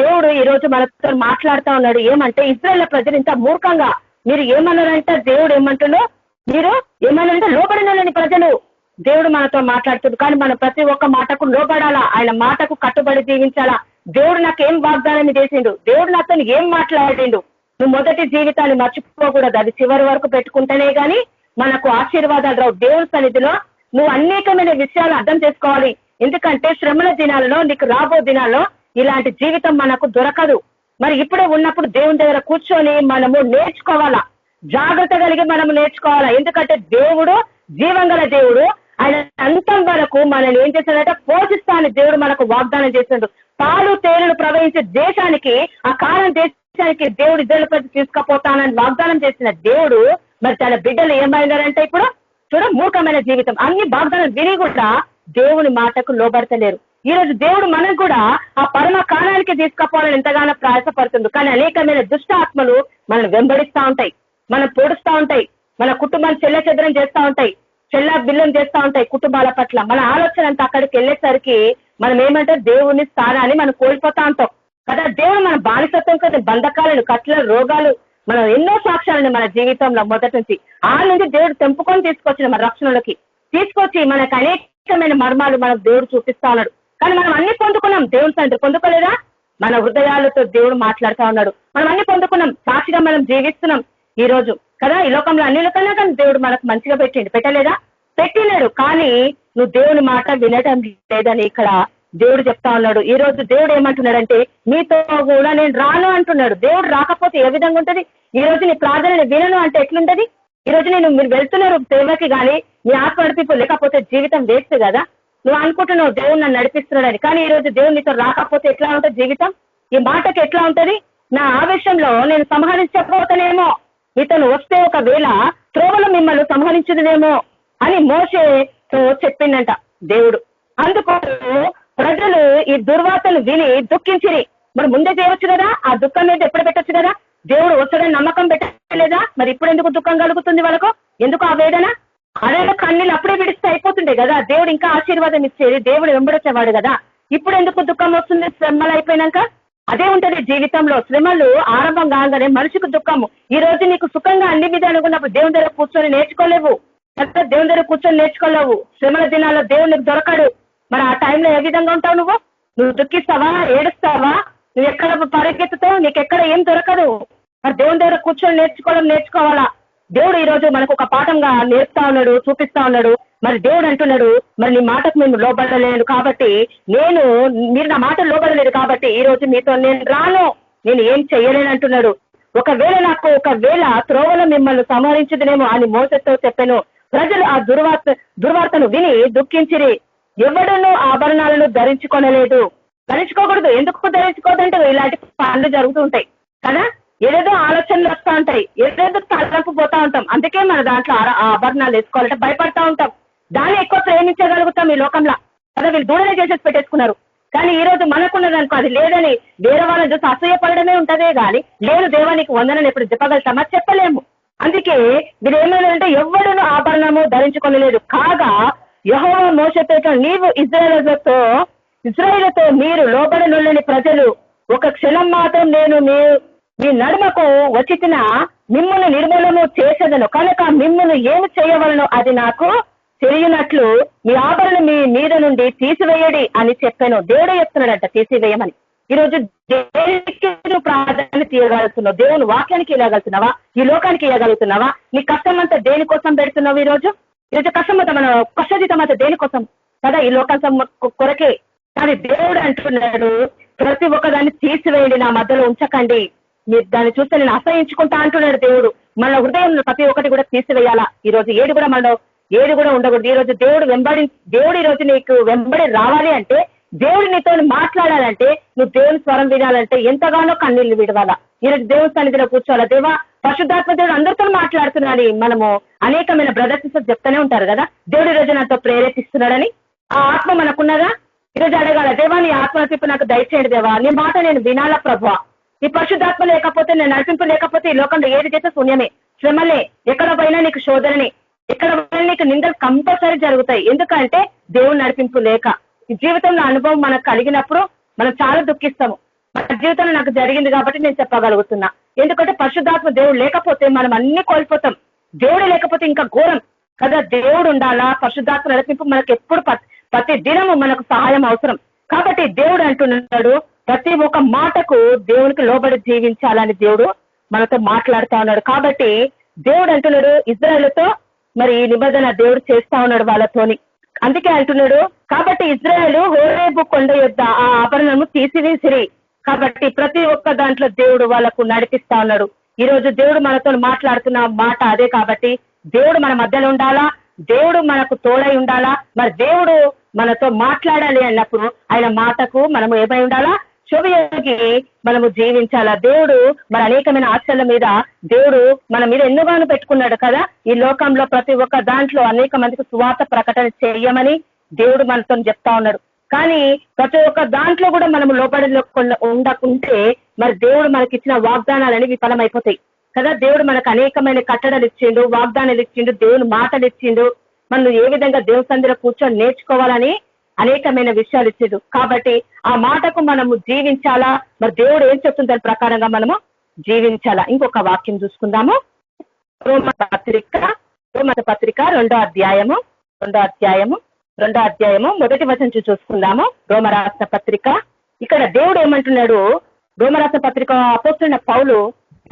దేవుడు ఈ రోజు మనతో మాట్లాడుతూ ఉన్నాడు. ఏమంటే ఇశ్రాయేలు ప్రజలు ఇంత మూర్ఖంగా మీరు ఏమన్నారంటే, దేవుడు ఏమంటున్నా, మీరు ఏమన్నారంటే లోబడిన ప్రజలు. దేవుడు మనతో మాట్లాడుతుంది, కానీ మనం ప్రతి ఒక్క మాటకు లోబడాలా, ఆయన మాటకు కట్టుబడి జీవించాలా. దేవుడు నాకు ఏం వాగ్దానం చేసిండు, దేవుడు నాతో ఏం మాట్లాడిండు, నువ్వు మొదటి జీవితాన్ని మర్చిపోకూడదు. అది చివరి వరకు పెట్టుకుంటేనే గానీ మనకు ఆశీర్వాదాలు రావు. దేవుని సన్నిధిలో నువ్వు అనేకమైన విషయాలు అర్థం చేసుకోవాలి. ఎందుకంటే శ్రమల దినాలలో, నీకు రాబో దినాల్లో ఇలాంటి జీవితం మనకు దొరకదు. మరి ఇప్పుడే ఉన్నప్పుడు దేవుని దగ్గర కూర్చొని మనము నేర్చుకోవాలా, జాగ్రత్త కలిగి మనము నేర్చుకోవాలా. ఎందుకంటే దేవుడు జీవంగల దేవుడు, ఆయన అంతం వరకు మనల్ని ఏం చేశాడంటే పోషిస్తానని దేవుడు మనకు వాగ్దానం చేసిండు. పాలు తేనెలు ప్రవహించే దేశానికి, ఆ కాలం దేశానికి దేవుడు ఇద్దరు ప్రతి తీసుకుపోతానని వాగ్దానం చేసిన దేవుడు మరి తన బిడ్డలు ఏమైనారంటే ఇప్పుడు చూడ మూర్ఖమైన జీవితం, అన్ని వాగ్దానం విని కూడా దేవుని మాటకు లోబడతలేరు. ఈ రోజు దేవుడు మనకు కూడా ఆ పరమ కాలానికి తీసుకుపోవాలని ఎంతగానో ప్రయాసపడుతుంది. కానీ అనేకమైన దుష్ట ఆత్మలు మనల్ని వెంబడిస్తూ ఉంటాయి, మనం పొడుస్తూ ఉంటాయి, మన కుటుంబాన్ని చెల్లచెదరం చేస్తూ ఉంటాయి, బిల్లం చేస్తూ ఉంటాయి కుటుంబాల పట్ల. మన ఆలోచన అంతా అక్కడికి వెళ్ళేసరికి మనం ఏమంటే దేవుని స్థానాన్ని మనం కోల్పోతా ఉంటాం కదా. దేవుడు మన బానిసత్వం కదా, బంధకాలను, కట్ల, రోగాలు, మనం ఎన్నో సాక్ష్యాలను మన జీవితంలో మొదటి నుంచి ఆ నుంచి దేవుడు తెంపుకొని తీసుకొచ్చిన మన రక్షణలోకి తీసుకొచ్చి మనకు అనేకమైన మర్మాలు మనకు దేవుడు చూపిస్తా ఉన్నాడు. కానీ మనం అన్ని పొందుకున్నాం, దేవుని తండ్రి పొందుకోలేదా? మన హృదయాలతో దేవుడు మాట్లాడుతూ ఉన్నాడు. మనం అన్ని పొందుకున్నాం, సాక్షిగా మనం జీవిస్తున్నాం ఈ రోజు కదా. ఈ లోకంలో అన్ని లోకంలో కానీ దేవుడు మనకు మంచిగా పెట్టలేదా? పెట్టినాడు. కానీ నువ్వు దేవుని మాట వినడం లేదని ఇక్కడ దేవుడు చెప్తా ఉన్నాడు. ఈ రోజు దేవుడు ఏమంటున్నాడంటే మీతో కూడా నేను రాను అంటున్నాడు. దేవుడు రాకపోతే ఏ విధంగా ఉంటది? ఈ రోజు నీ ప్రార్థన వినను అంటే ఎట్లుంటది? ఈ రోజు మీరు వెళ్తున్నారు సేవకి, కానీ నీ ఆత్మ నడిపింపు లేకపోతే జీవితం వేస్ట్ కదా. నువ్వు అనుకుంటున్నావు దేవుడు నన్ను నడిపిస్తున్నాడని, కానీ ఈ రోజు దేవుడు నీతో రాకపోతే ఎట్లా ఉంటుంది జీవితం? ఈ మాటకి ఎట్లా ఉంటది? నా ఆవేశంలో నేను సంహరించకపోతేనేమో, ఇతను వస్తే ఒకవేళ త్రోవలో మిమ్మల్ని సంహరించదేమో అని మోషేతో చెప్పిందంట దేవుడు. అందుకోసం ప్రజలు ఈ దుర్వార్తలు విని దుఃఖించిరి. మరి ముందే చేయవచ్చు కదా, ఆ దుఃఖం మీద ఎప్పుడు పెట్టచ్చు కదా. దేవుడు వస్తాడని నమ్మకం పెట్టలేదా? మరి ఇప్పుడు ఎందుకు దుఃఖం కలుగుతుంది వాళ్ళకు? ఎందుకు ఆ వేదన? అదే కన్నీళ్ళు అప్పుడే విడిస్తే అయిపోతుండే కదా, దేవుడు ఇంకా ఆశీర్వాదం ఇచ్చేది, దేవుడు వెంబడొచ్చేవాడు కదా. ఇప్పుడు ఎందుకు దుఃఖం వస్తుంది? శ్రమలు అయిపోయినాక అదే ఉంటది జీవితంలో. శ్రమలు ఆరంభం కాగానే మనిషికి దుఃఖము. ఈ రోజు నీకు సుఖంగా అన్ని మీద అనుకున్నప్పుడు దేవుని దగ్గర కూర్చొని నేర్చుకోలేవు కదా, దేవుని దగ్గర కూర్చొని నేర్చుకోలేవు. శ్రమల దినాల్లో దేవుడు నీకు దొరకడు. మరి ఆ టైంలో ఏ విధంగా ఉంటావు? నువ్వు దుఃఖిస్తావా, ఏడుస్తావా, నువ్వు ఎక్కడ పరిగెత్తుతావు, నీకు ఎక్కడ ఏం దొరకదు. మరి దేవుని దగ్గర కూర్చొని నేర్చుకోవాలా. దేవుడు ఈ రోజు మనకు ఒక పాఠంగా నేర్పుతా ఉన్నాడు, చూపిస్తా ఉన్నాడు. మరి దేవుడు అంటున్నాడు, మరి నీ మాటకు మేము లోబడలేను కాబట్టి, మీరు నా మాటలు లోబడలేదు కాబట్టి ఈ రోజు మీతో నేను రాను, నేను ఏం చెయ్యలేను అంటున్నాడు. ఒకవేళ త్రోవలో మిమ్మల్ని సంహరించదునేమో అని మోసతో చెప్పాను. ప్రజలు ఆ దుర్వార్తను విని దుఃఖించిరి. ఎవడును ఆభరణాలను ధరించుకోకూడదు. ఎందుకు ధరించుకోదంటే ఇలాంటి పనులు జరుగుతూ ఉంటాయి కదా, ఏదేదో ఆలోచనలు వస్తూ ఉంటాయి, ఏదేదో తలపు పోతా ఉంటాం. అందుకే మన దాంట్లో ఆభరణాలు వేసుకోవాలంటే భయపడతా ఉంటాం. దాన్ని ఎక్కువ ప్రేమించగలుగుతాం ఈ లోకంలో కదా. వీళ్ళు దూడనే చేసేసి పెట్టేసుకున్నారు. కానీ ఈ రోజు మనకున్నదనుకో అది లేదని వేరే వాళ్ళని చూసి అసూయపడమే ఉంటదే కానీ లేదు దేవానికి వందనని ఎప్పుడు చెప్పగలుగుతామా? చెప్పలేము. అందుకే మీరు ఏమైందంటే ఎవడును ఆభరణము ధరించుకోలేదు. కాగా యెహోవా మోషేతో నీవు ఇశ్రాయేలుతో మీరు లోబడనులని ప్రజలు ఒక క్షణం మాత్రం నేను మీ నడుమకు వచ్చిన మిమ్మును నిర్మూలము చేసేదను కనుక మిమ్మును ఏమి చేయవలను అది నాకు తెలియనట్లు మీ ఆభరణ మీ మీద నుండి తీసివేయడి అని చెప్పాను. దేవుడే చెప్తున్నాడంట తీసివేయమని. ఈరోజు దేనికి నువ్వు ప్రాధాన్యత ఇవ్వగలుగుతున్నావు? దేవుని వాక్యానికి ఇవ్వగలుగుతున్నావా? ఈ లోకానికి ఇవ్వగలుగుతున్నావా? నీ కష్టం అంతా దేనికోసం పెడుతున్నావు? ఈరోజు కష్టం అంతా మన కష్టజీతం అంతా దేనికోసం కదా? ఈ లోకం కొరకే. కానీ దేవుడు అంటున్నాడు, ప్రతి ఒక్కదాన్ని తీసివేయండి, నా మధ్యలో ఉంచకండి. మీరు దాన్ని చూస్తే నేను అసహించుకుంటా అంటున్నాడు దేవుడు. మన హృదయం ప్రతి ఒక్కటి కూడా తీసివేయాలా. ఈరోజు ఏది కూడా మనలో ఏది కూడా ఉండకూడదు. ఈరోజు దేవుడు ఈరోజు నీకు వెంబడి రావాలి అంటే, దేవుడు నీతో మాట్లాడాలంటే, నువ్వు దేవుని స్వరం వినాలంటే ఎంతగానో కన్నీళ్లు విడవాలా. ఈరోజు దేవుని సన్నిధిలో కూర్చోవాలా. దేవా, పరిశుద్ధాత్మ దేవుడు అందరితో మాట్లాడుతున్నాడని మనము అనేకమైన బ్రదర్స్ చెప్తూనే ఉంటారు కదా, దేవుడు ఈరోజు నాతో ప్రేరేపిస్తున్నాడని. ఆ ఆత్మ మనకున్నదా? ఈరోజు అడగాల, దేవా నీ ఆత్మ నడిపింపు నాకు దయచేయండి దేవా, నీ మాట నేను వినాలా ప్రభువా. నీ పరిశుద్ధాత్మ లేకపోతే, నేను నడిపింపు లేకపోతే ఈ లోకంలో ఏది చేస్తే శూన్యమే, శ్రమలే. ఎక్కడ పోయినా నీకు శోధనని, ఎక్కడ పోయినా నీకు నిందలు కంపల్సరీ జరుగుతాయి. ఎందుకంటే దేవుని నడిపింపు లేక. ఈ జీవితంలో అనుభవం మనకు కలిగినప్పుడు మనం చాలా దుఃఖిస్తాము. మన జీవితంలో నాకు జరిగింది కాబట్టి నేను చెప్పగలుగుతున్నా. ఎందుకంటే పరిశుద్ధాత్మ దేవుడు లేకపోతే మనం అన్ని కోల్పోతాం. దేవుడు లేకపోతే ఇంకా ఘోరం కదా. దేవుడు ఉండాలా, పరిశుద్ధాత్మ నడిపింపు మనకు ఎప్పుడు ప్రతి దినము మనకు సహాయం అవసరం. కాబట్టి దేవుడు అంటున్నాడు, ప్రతి ఒక్క మాటకు దేవునికి లోబడి జీవించాలని దేవుడు మనతో మాట్లాడుతా ఉన్నాడు. కాబట్టి దేవుడు అంటున్నాడు, ఇజ్రాయేలుతో మరి ఈ నిబంధన దేవుడు చేస్తా ఉన్నాడు వాళ్ళతోని. అందుకే అంటున్నాడు, కాబట్టి ఇజ్రాయేలు హోరేబు కొండ యొద్ద ఆ ఆభరణము తీసివేసిరి. కాబట్టి ప్రతి ఒక్క దాంట్లో దేవుడు వాళ్ళకు నడిపిస్తా ఉన్నాడు. ఈ రోజు దేవుడు మనతో మాట్లాడుతున్న మాట అదే. కాబట్టి దేవుడు మన మధ్యలో ఉండాలా, దేవుడు మనకు తోడై ఉండాలా. మరి దేవుడు మనతో మాట్లాడాలి అన్నప్పుడు ఆయన మాటకు మనము ఏమై ఉండాలా, శోభయోగి మనము జీవించాలా. దేవుడు మన అనేకమైన ఆశల మీద దేవుడు మన మీద ఎన్నోగానో పెట్టుకున్నాడు కదా. ఈ లోకంలో ప్రతి ఒక్క దాంట్లో అనేక మందికి సువార్త ప్రకటన చేయమని దేవుడు మనతో చెప్తా ఉన్నాడు. కానీ ప్రతి ఒక్క దాంట్లో కూడా మనము లోబడి ఉండకుంటే మరి దేవుడు మనకి ఇచ్చిన వాగ్దానాలని విఫలమైపోతాయి కదా. దేవుడు మనకు అనేకమైన కట్టడలు ఇచ్చిండు, వాగ్దానాలు ఇచ్చిండు, దేవుని మాటలు ఇచ్చిండు. మనం ఏ విధంగా దేవుని సన్నిధిలో కూర్చొని నేర్చుకోవాలని అనేకమైన విషయాలు ఇచ్చిండు. కాబట్టి ఆ మాటకు మనము జీవించాలా. మరి దేవుడు ఏం చెప్తుంది దాని ప్రకారంగా మనము జీవించాలా. ఇంకొక వాక్యం చూసుకుందాము. రోమా పత్రిక 2వ అధ్యాయము 1 వచనం చూసుకుందాము. రోమ రాసిన పత్రిక. ఇక్కడ దేవుడు ఏమంటున్నాడు, రోమ రాసిన పత్రిక అపోస్తలుడైన పౌలు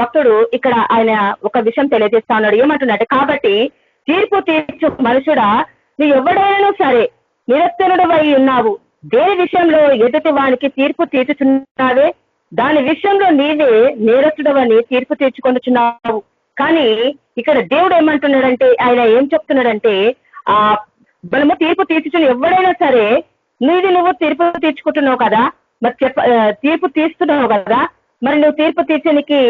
భక్తుడు ఇక్కడ ఆయన ఒక విషయం తెలియజేస్తా ఉన్నాడు. ఏమంటున్నాడు, కాబట్టి తీర్పు తీర్చు మనుషుడా, నీ ఎవడైనా సరే నిరస్తనుడు అయి ఉన్నావు. దేని విషయంలో ఎదుటి వానికి తీర్పు తీర్చుచున్నావే, దాని విషయంలో నీవే నేరస్తుడవని తీర్పు తీర్చుకొనుచున్నావు. కానీ ఇక్కడ దేవుడు ఏమంటున్నాడంటే, ఆయన ఏం చెప్తున్నాడంటే, మనము తీర్పు తీర్చుచుని ఎవడైనా సరే నువ్వు తీర్పు తీర్చుకుంటున్నావు కదా, మరి తీర్పు తీస్తున్నావు కదా, మరి నువ్వు తీర్పు తీర్చడానికి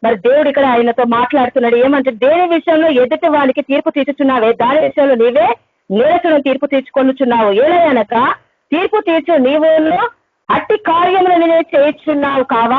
మరి దేవుడు ఇక్కడ ఆయనతో మాట్లాడుతున్నాడు. ఏమంటే, దేని విషయంలో ఎదుటి వానికి తీర్పు తీర్చుచున్నావే, దాని విషయంలో నీవే నేరస్తులను తీర్పు తీర్చుకొనుచున్నావు. ఏలయనక తీర్పు తీర్చు నీవు అట్టి కార్యములను చేయించున్నావు కావా.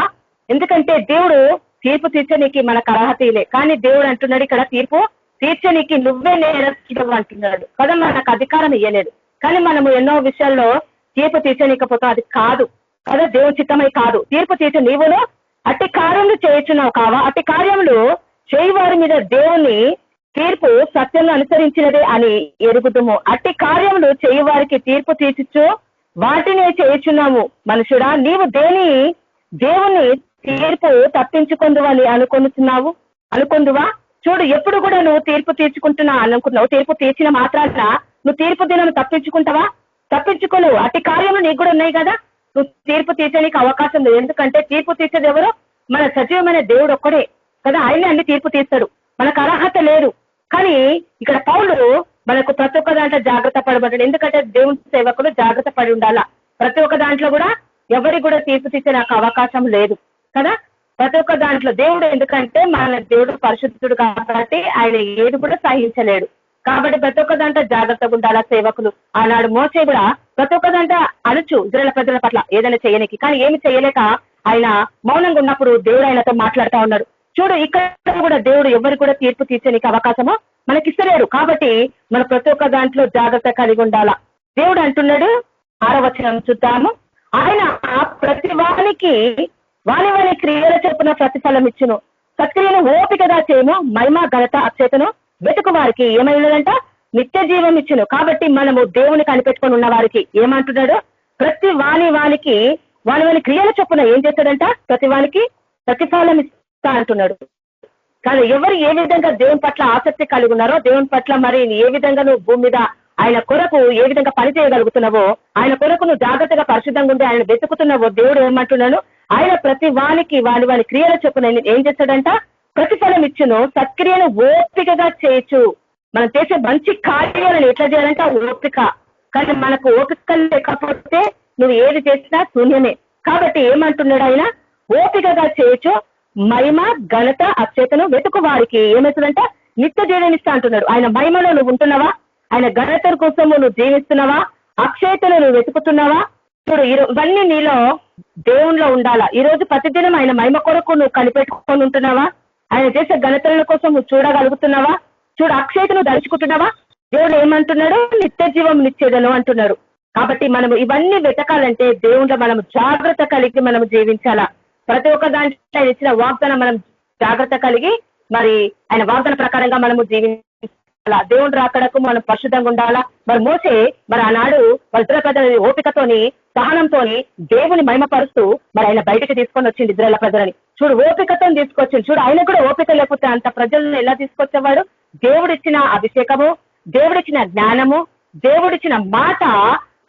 ఎందుకంటే దేవుడు తీర్పు తీర్చనికి మనకు అర్హతలే, కానీ దేవుడు అంటున్నాడు ఇక్కడ తీర్పు తీర్చనికి నువ్వే నేరస్తుడు అంటున్నాడు కదా. మనకు అధికారం ఇయ్యలేదు, కానీ మనము ఎన్నో విషయాల్లో తీర్పు తీర్చనికపోతాం. అది కాదు కదా, దేవుని చిత్తమై కాదు. తీర్పు తీర్చ నీవును అట్టి కార్యములు చేయించున్నావు కావా. అట్టి కార్యములు చేయవారి మీద దేవుని తీర్పు సత్యంలో అనుసరించినదే అని ఎరుగుదుము. అట్టి కార్యములు చేయవారికి తీర్పు తీర్చు వాటినే చేయించున్నాము. మనుషుడా, నీవు దేవుని తీర్పు తప్పించుకుందువని అనుకుందువా. చూడు, ఎప్పుడు కూడా నువ్వు తీర్పు తీర్చుకుంటున్నా అనుకుంటున్నావు. తీర్పు తీర్చిన మాత్రాన నువ్వు తీర్పు దినం తప్పించుకుంటావా? తప్పించుకోలేవు. అట్టి కార్యములు నీకు కూడా ఉన్నాయి కదా, నువ్వు తీర్పు తీర్చడానికి అవకాశం లేదు. ఎందుకంటే తీర్పు తీర్చేది ఎవరు? మన సజీవమైన దేవుడు ఒక్కడే కదా, ఆయనే అన్ని తీర్పు తీస్తాడు. మనకు అర్హత లేదు. కానీ ఇక్కడ పౌలు మనకు ప్రతి ఒక్క దాంట్లో జాగ్రత్త పడబడ్డాడు. ఎందుకంటే దేవుని సేవకులు జాగ్రత్త పడి ఉండాలా. ప్రతి ఒక్క దాంట్లో కూడా ఎవరికి కూడా తీర్పు తీసే నాకు అవకాశం లేదు కదా. ప్రతి ఒక్క దాంట్లో దేవుడు, ఎందుకంటే మన దేవుడు పరిశుద్ధుడు కాబట్టి ఆయన ఏది కూడా సహించలేడు. కాబట్టి ప్రతి ఒక్క దాంట్లో జాగ్రత్తగా ఉండాలా సేవకులు. ఆనాడు మోసే కూడా ప్రతి ఒక్క దాంట్లో అనుచు ఇజ్రాయేలు ప్రజల పట్ల ఏదైనా చేయనికి, కానీ ఏమి చేయలేక ఆయన మౌనంగా ఉన్నప్పుడు దేవుడు ఆయనతో మాట్లాడుతూ ఉన్నాడు. చూడు, ఇక్కడ కూడా దేవుడు ఎవరికి కూడా తీర్పు తీర్చడానికి అవకాశము మనకిస్తలేడు. కాబట్టి మన ప్రతి ఒక్క దాంట్లో జాగ్రత్త కలిగి ఉండాలా. దేవుడు అంటున్నాడు, 6వ వచనం చూద్దాము. ఆయన ప్రతి వానికి వాని క్రియల చొప్పున ప్రతిఫలం ఇచ్చును. సత్క్రియను ఓపికగా చేయము, మహిమ ఘనత అక్షతను వెతుకు వారికి ఏమైనదంట, నిత్య జీవం ఇచ్చును. కాబట్టి మనము దేవుని కనిపెట్టుకొని ఉన్న వారికి ఏమంటున్నాడు, ప్రతి వానికి వాళ్ళ క్రియల చొప్పున ఏం చేస్తాడంట, ప్రతి వానికి ప్రతిఫలం ఇస్తా అంటున్నాడు. కానీ ఎవరు ఏ విధంగా దేవుని పట్ల ఆసక్తి కలిగి ఉన్నారో, దేవుని పట్ల మరి ఏ విధంగా నువ్వు భూమి మీద ఆయన కొరకు ఏ విధంగా పని చేయగలుగుతున్నావో, ఆయన కొరకు నువ్వు జాగ్రత్తగా పరిశుద్ధంగా ఉండి ఆయన వెతుకుతున్నావో, దేవుడు ఏమంటున్నాడు, ఆయన ప్రతి వానికి వాళ్ళ క్రియల చొప్పున ఏం చేస్తాడంట, ప్రతిఫలం ఇచ్చును. సత్క్రియను ఓపికగా చేయొచ్చు. మనం చేసే మంచి కార్యాలను ఎట్లా చేయాలంటే ఓపిక. కానీ మనకు ఓపిక లేకపోతే నువ్వు ఏది చేసినా శూన్యమే. కాబట్టి ఏమంటున్నాడు ఆయన, ఓపికగా చేయొచ్చు. మహిమ ఘనత అక్షయతను వెతుకు వారికి ఏమవుతుందంట, నిత్య జీవనిస్తా అంటున్నాడు. ఆయన మహిమలో నువ్వు ఉంటున్నావా, ఆయన ఘనత కోసం నువ్వు జీవిస్తున్నావా, అక్షయతను నువ్వు వెతుకుతున్నావా? చూడు, ఇవన్నీ నీలో దేవుణ్ణిలో ఉండాలా. ఈ రోజు ప్రతిదినం ఆయన మహిమ కొరకు నువ్వు కనిపెట్టుకొని ఉంటున్నావా, ఆయన చేసే ఘనతల కోసం నువ్వు చూడగలుగుతున్నావా? చూడు, అక్షయతను దర్శించుకుంటున్నావా? దేవుడు ఏమంటున్నాడు, నిత్య జీవం నిచ్చేదను అంటున్నాడు. కాబట్టి మనం ఇవన్నీ వెతకాలంటే దేవుణ్ణిలో మనం జాగ్రత్త కలిగి మనం జీవించాలా. ప్రతి ఒక్క దాంట్లో ఇచ్చిన వాగ్దానం మనం జాగ్రత్త కలిగి మరి ఆయన వాగ్దాన ప్రకారంగా మనము జీవించాలా. దేవుడు రాకడకు మనం పరిశుద్ధంగా ఉండాలా. మరి మోసే మరి ఆనాడు ఇజ్రాయేలు ప్రజలని ఓపికతోని సహనంతోని దేవుని మహిమపరుస్తూ మరి ఆయన బయటకు తీసుకొని వచ్చింది ఇజ్రాయేలు ప్రజలని. చూడు, ఓపికతో తీసుకొచ్చింది. చూడు, ఆయన కూడా ఓపిక లేకపోతే అంత ప్రజలను ఎలా తీసుకొచ్చేవాడు? దేవుడిచ్చిన అభిషేకము, దేవుడిచ్చిన జ్ఞానము, దేవుడిచ్చిన మాట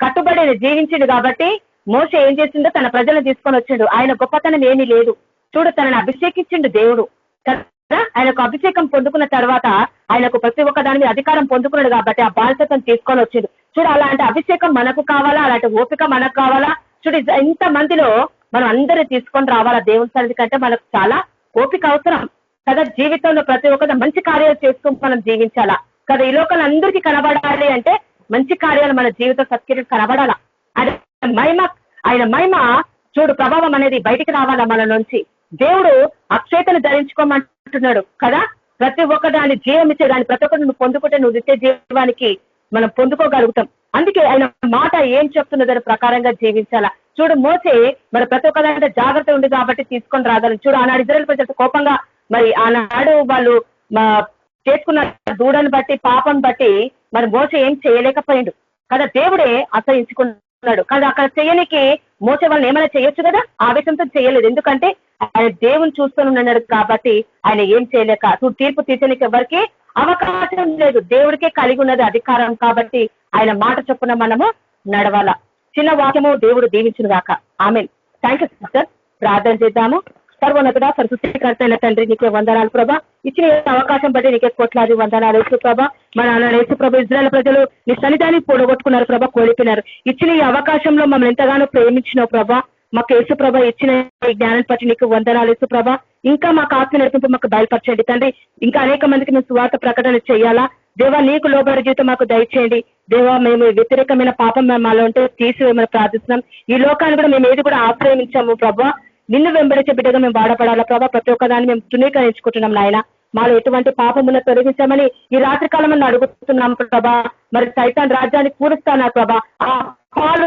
కట్టుబడి జీవించిండు. కాబట్టి మోసే ఏం చేసిండో తన ప్రజలను తీసుకొని వచ్చిండు. ఆయన గొప్పతనం ఏమీ లేదు. చూడు, తనని అభిషేకించిండు దేవుడు కదా. ఆయనకు అభిషేకం పొందుకున్న తర్వాత ఆయనకు ప్రతి ఒక్క దాని మీద అధికారం పొందుకున్నాడు. కాబట్టి ఆ బాధ్యతను తీసుకొని వచ్చిండు. చూడు, అలాంటి అభిషేకం మనకు కావాలా, అలాంటి ఓపిక మనకు కావాలా? చూడు, ఇంత మందిలో మనం అందరూ తీసుకొని రావాలా దేవుని సన్నిధి కంటే మనకు చాలా ఓపిక అవసరం కదా. జీవితంలో ప్రతి ఒక్క మంచి కార్యాలు చేసుకుని మనం జీవించాలా కదా. ఈ లోకాలు అందరికీ కనబడాలి అంటే మంచి కార్యాలు మన జీవిత సత్క్రియలు కనబడాలా. అది మహిమ, ఆయన మహిమ చూడు ప్రభావం అనేది బయటికి రావాలా మన నుంచి. దేవుడు అక్షయతను ధరించుకోమంటున్నాడు కదా. ప్రతి ఒక్క దాన్ని జీవం ఇచ్చేదాన్ని ప్రతి ఒక్కటి నువ్వు పొందుకుంటే నువ్వు ఇచ్చే జీవానికి మనం పొందుకోగలుగుతాం. అందుకే ఆయన మాట ఏం చెప్తున్నదో దాని ప్రకారంగా జీవించాలా. చూడు, మోసే మరి ప్రతి ఒక్క దాంట్లో జాగ్రత్త ఉంది కాబట్టి తీసుకొని రాగలరు. చూడు, ఆనాడు ఇజ్రాయేలు ప్రజలు కోపంగా మరి ఆనాడు వాళ్ళు చేసుకున్న దూడను బట్టి పాపం బట్టి మరి మోసే ఏం చేయలేకపోయిండు కదా. దేవుడే అసహించుకున్నాడు కదా. అక్కడ చేయనికి మోసే వాళ్ళని ఏమైనా చేయొచ్చు కదా, ఆవేశంతో చేయలేదు. ఎందుకంటే ఆయన దేవుని చూస్తూనే ఉన్నాడు కాబట్టి ఆయన ఏం చేయలేక. తీర్పు తీర్చడానికి ఎవరికి అవకాశం లేదు, దేవుడికే కలిగి ఉన్నది అధికారం. కాబట్టి ఆయన మాట చొప్పున మనము నడవాల. చిన్న వాక్యము దేవుడు దీవించును గాక. ఆమేన్. Thank you sister. ప్రార్థన చేద్దాము. సర్వోన్నతుడా సృష్టికర్త అయిన తండ్రి, నీకే వందనాలు ప్రభా. ఇచ్చిన అవకాశం బట్టి నీకే కోట్లాది వందనాలు యేసు ప్రభా. మన నాన్న యేసు ప్రభా, ఇజ్రాయేలు ప్రజలు నీ సన్నిధాన్ని పొడగొట్టుకున్నారు ప్రభా, కోల్పోయినారు. ఇచ్చిన ఈ అవకాశంలో మమ్మల్ని ఎంతగానో ప్రేమించినావు ప్రభా. మాకు యేసు ప్రభా ఇచ్చిన ఈ జ్ఞానం బట్టి నీకు వందనాలు యేసు ప్రభా. ఇంకా మాకు ఆత్మ నడిపింపు మాకు బయలుపరచండి తండ్రి. ఇంకా అనేక మందికి మేము సువార్త ప్రకటన చేయాలా దేవా. నీకు లోబడి జీవితం మాకు దయచేయండి దేవా. మేము వ్యతిరేకమైన పాపం మాలో ఉంటే తీసివేయమని ప్రార్థిస్తున్నాం. ఈ లోకాన్ని కూడా మేము ఏది కూడా ఆశ్రయించాము ప్రభా. నిన్ను వెంబడించే బిడ్డగా మేము వాడపడాలా ప్రభా. ప్రతి ఒక్కదాన్ని మేము తునీకరించుకుంటున్నాం నాయన. మాలో ఎటువంటి పాపమున్న తొలగించామని ఈ రాత్రి కాలం మనం అడుగుతున్నాం ప్రభా. మరి సైతాన్ రాజ్యాన్ని పూరుస్తానా ప్రభా. ఆ పాలు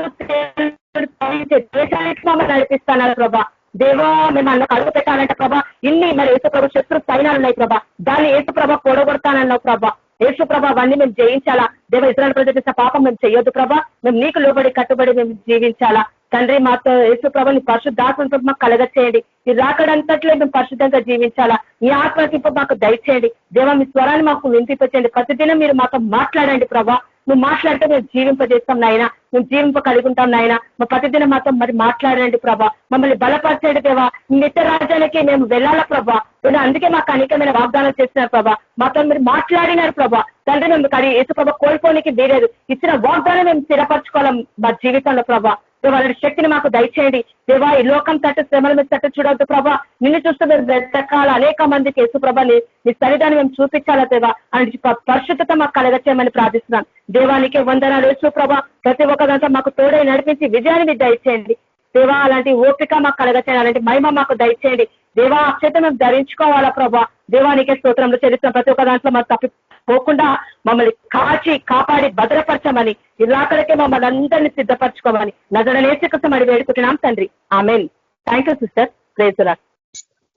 దేశానికి మమ్మల్ని నడిపిస్తానా ప్రభా. దేవా, మేము అన్న అడుగు పెట్టాలంటే ప్రభా ఇన్ని మరి యేసు ప్రభా శత్రు సైన్యాలు ఉన్నాయి ప్రభా. దాన్ని యేసు ప్రభా కూడగొడతానన్నావు ప్రభా. యేసు ప్రభా అవన్నీ మేము జయించాలా దేవ. ఇజ్రాయేలు ప్రజలు చేసిన పాపం మేము చేయొద్దు ప్రభా. మేము నీకు లోబడి కట్టుబడి మేము జీవించాలా తండ్రి. మాతో యేసు ప్రభా నీ పరిశుద్ధాత్మ మాకు కలగచేయండి. ఈ రాకడంతట్లో మేము పరిశుద్ధంగా జీవించాలా. నీ ఆత్మకింపు మాకు దయచేయండి దేవా. మీ స్వరాన్ని మాకు వినిపించండి. ప్రతిదినం మీరు మాతో మాట్లాడండి ప్రభా. నువ్వు మాట్లాడితే మేము జీవింపజేస్తాం నాయన, మేము జీవింప కలిగి ఉంటాం నాయన. మా ప్రతిదినం మాతో మరి మాట్లాడండి ప్రభా. మమ్మల్ని బలపరచండి దేవా. నిత్య రాజ్యానికి మేము వెళ్ళాలా ప్రభా. అందుకే మాకు అనేకమైన వాగ్దానాలు చేస్తున్నారు ప్రభా. మాతో మీరు మాట్లాడినారు ప్రభా. తండ్రి, మేము కానీ యేసు ప్రభా కోల్పోనికి వేరేది ఇచ్చిన వాగ్దానం మేము స్థిరపరచుకోవాలి మా జీవితంలో ప్రభా. వాళ్ళ శక్తిని మాకు దయచేయండి దేవా. ఈ లోకం తట్టు శ్రమల మీద తట్టు చూడవద్దు ప్రభా. నిన్ను చూస్తూ మేము వెతకాల అనేక మందికి యేసు ప్రభా నీ సన్నిధాన్ని మేము చూపించాలా దేవా. అని పరిశుద్ధత మాకు కలగచేయమని ప్రార్థిస్తున్నాం దేవానికే వందనాలు యేసు ప్రభా. ప్రతి ఒక్కదంతా మాకు తోడై నడిపించి విజయాన్ని మీరు దయచేయండి దేవా. అలాంటి ఓపిక మాకు కలగచేయండి, అలాంటి మహిమ మాకు దయచేయండి దేవా. అక్షత మేము ధరించుకోవాలా ప్రభా. దేవానికే స్తోత్రంలో చరిత్ర ప్రతి ఒక్క దాంట్లో మాకు తప్పిపోకుండా మమ్మల్ని కాచి కాపాడి భద్రపరచమని ఇలాకడికే మమ్మల్ని అందరినీ సిద్ధపరచుకోమని నజరేసు కోసం అడిగి వేడుకుంటున్నాం తండ్రి. ఆమేన్. Thank you sister. Praise the lord.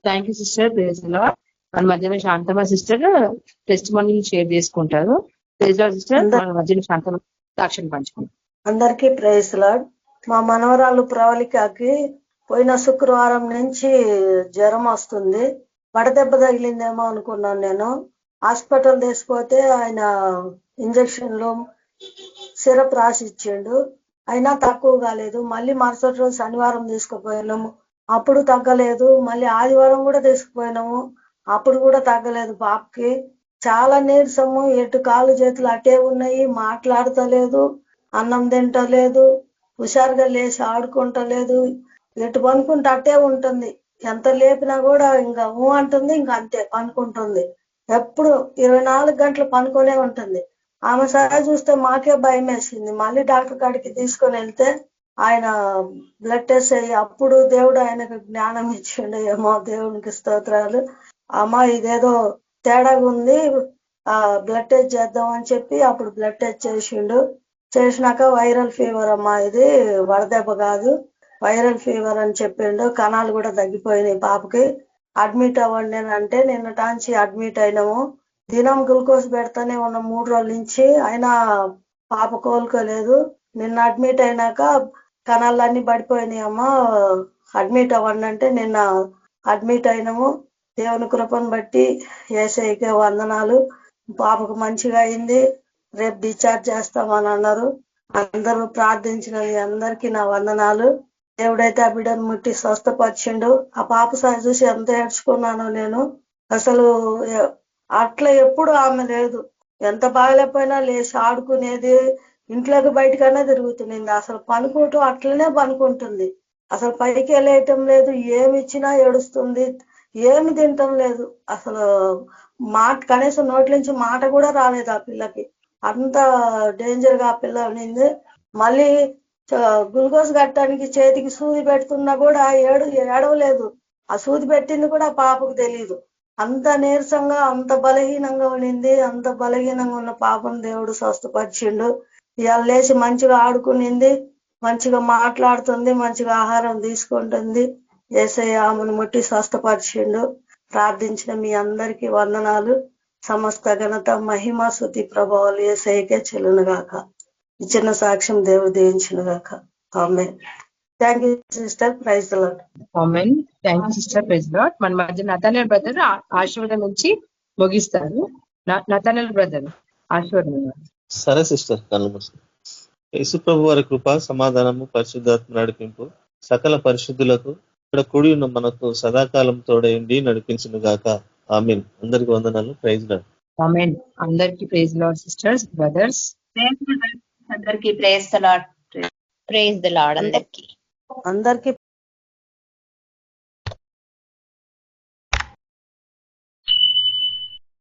Thank you sister. Praise the lord. మన మధ్యన Shantamma sister testimony share చేసుకుంటారు. Praise the lord sister. మన మధ్యన శాంతమ్మ సాక్ష్యం పంచుకుంటారు. అందరికీ ప్రైజ్ ది లార్డ్. మా మనవరాలు ప్రవళికకి పోయిన శుక్రవారం నుంచి జ్వరం వస్తుంది. వడదెబ్బ తగిలిందేమో అనుకున్నాను నేను. హాస్పిటల్ తీసుకుపోతే ఆయన ఇంజక్షన్లు సిరప్ రాసి ఇచ్చిండు. అయినా తక్కువ కాలేదు. మళ్ళీ మరుసటి రోజు శనివారం తీసుకుపోయినాము, అప్పుడు తగ్గలేదు. మళ్ళీ ఆదివారం కూడా తీసుకుపోయినాము, అప్పుడు కూడా తగ్గలేదు. పాపకి చాలా నీరసము, ఎటు కాళ్ళు చేతులు అటే ఉన్నాయి, మాట్లాడతలేదు, అన్నం తింటలేదు, హుషారుగా లేచి ఆడుకుంటలేదు, ఎటు పనుకుంటే అట్టే ఉంటుంది. ఎంత లేపినా కూడా ఇంకా అంటుంది, ఇంకా అంతే పనుకుంటుంది. ఎప్పుడు 24 గంటలు పనుకొనే ఉంటుంది. ఆమె సరే చూస్తే మాకే భయం వేసింది. మళ్ళీ డాక్టర్ కాడికి తీసుకొని వెళ్తే ఆయన బ్లడ్ టెస్ట్ అయ్యి అప్పుడు దేవుడు ఆయనకు జ్ఞానం ఇచ్చిండు. ఏమో దేవునికి స్తోత్రాలు. అమ్మ ఇదేదో తేడాగా ఉంది, బ్లడ్ టెస్ట్ చేద్దామని చెప్పి అప్పుడు బ్లడ్ టెస్ట్ చేసిండు. చేసినాక వైరల్ ఫీవర్ అమ్మా, ఇది వడదెబ్బ కాదు, వైరల్ ఫీవర్ అని చెప్పిండు. కణాలు కూడా తగ్గిపోయినాయి. పాపకి అడ్మిట్ అవ్వండి అంటే నిన్నటాంచి అడ్మిట్ అయినాము. దినం గ్లూకోజ్ పెడతానే ఉన్నాం 3 రోజుల నుంచి, అయినా పాప కోలుకోలేదు. నిన్న అడ్మిట్ అయినాక కణాలన్నీ పడిపోయినాయి అమ్మా, అడ్మిట్ అవ్వండి అంటే నిన్న అడ్మిట్ అయినాము. దేవుని కృపను బట్టి యేసయ్యకే వందనాలు. పాపకు మంచిగా అయింది. రేపు డిశ్చార్జ్ చేస్తామని అన్నారు. అందరూ ప్రార్థించిన అందరికీ నా వందనాలు. దేవుడైతే ఆ బిడ్డను ముట్టి స్వస్థపరిచిండు. ఆ పాప సారి చూసి ఎంత ఏడ్చుకున్నానో నేను. అసలు అట్లా ఎప్పుడు ఆమె లేదు. ఎంత బాగలేకపోయినా లేచి ఆడుకునేది, ఇంట్లోకి బయటకన్నా తిరుగుతుంది. అసలు పనుకుంటూ అట్లనే పనుకుంటుంది. అసలు పైకి వెళ్ళేయటం లేదు, ఏమి ఇచ్చినా ఏడుస్తుంది, ఏమి తింటం లేదు. అసలు మాట కనీసం నోట్ల నుంచి మాట కూడా రాలేదు ఆ పిల్లకి. అంత డేంజర్ గా ఆ పిల్ల ఉన్నింది. మళ్ళీ గ్లూకోజ్ కట్టడానికి చేతికి సూది పెడుతున్నా కూడా ఏడవలేదు. ఆ సూది పెట్టింది కూడా పాపకు తెలియదు. అంత నీరసంగా అంత బలహీనంగా ఉండింది. అంత బలహీనంగా ఉన్న పాపను దేవుడు స్వస్థపరిచిండు. ఇవాళ లేచి మంచిగా ఆడుకునింది, మంచిగా మాట్లాడుతుంది, మంచిగా ఆహారం తీసుకుంటుంది. యేసయ్య ఆమెను ముట్టి స్వస్థపరిచిండు. ప్రార్థించిన మీ అందరికీ వందనాలు. సమస్త ఘనత మహిమ స్తుతి ప్రభావాలు యేసయ్యకే చెల్లును గాక. ఇచ్చిన సాక్ష్యం దేవుడు దీవించును గాక. ఆమేన్. Thank you sister. Praise the lord. ఆమేన్. Thank you sister. Praise the lord. మన మధ్య నతానేల్ బ్రదర్ ఆశీర్వాదం నుంచి ముగిస్తారు. నతానేల్ బ్రదర్ ఆశీర్వాదం. సరే సిస్టర్, కళ్ళు మూసుకో. యేసు ప్రభు వారి కృప, సమాధానము, పరిశుద్ధాత్మ నడిపింపు సకల పరిశుద్ధులకు ఇక్కడ కూడి ఉన్న మనకు సదాకాలం తోడైండి నడిపించును గాక. ఆమేన్. అందరికి వందనాలు. Praise lord. ఆమేన్. అందరికీ ప్రైజ్ లార్డ్ సిస్టర్స్, బ్రదర్స్. అందరికీ praise the lord. Praise the lord అందరికీ. అందరికీ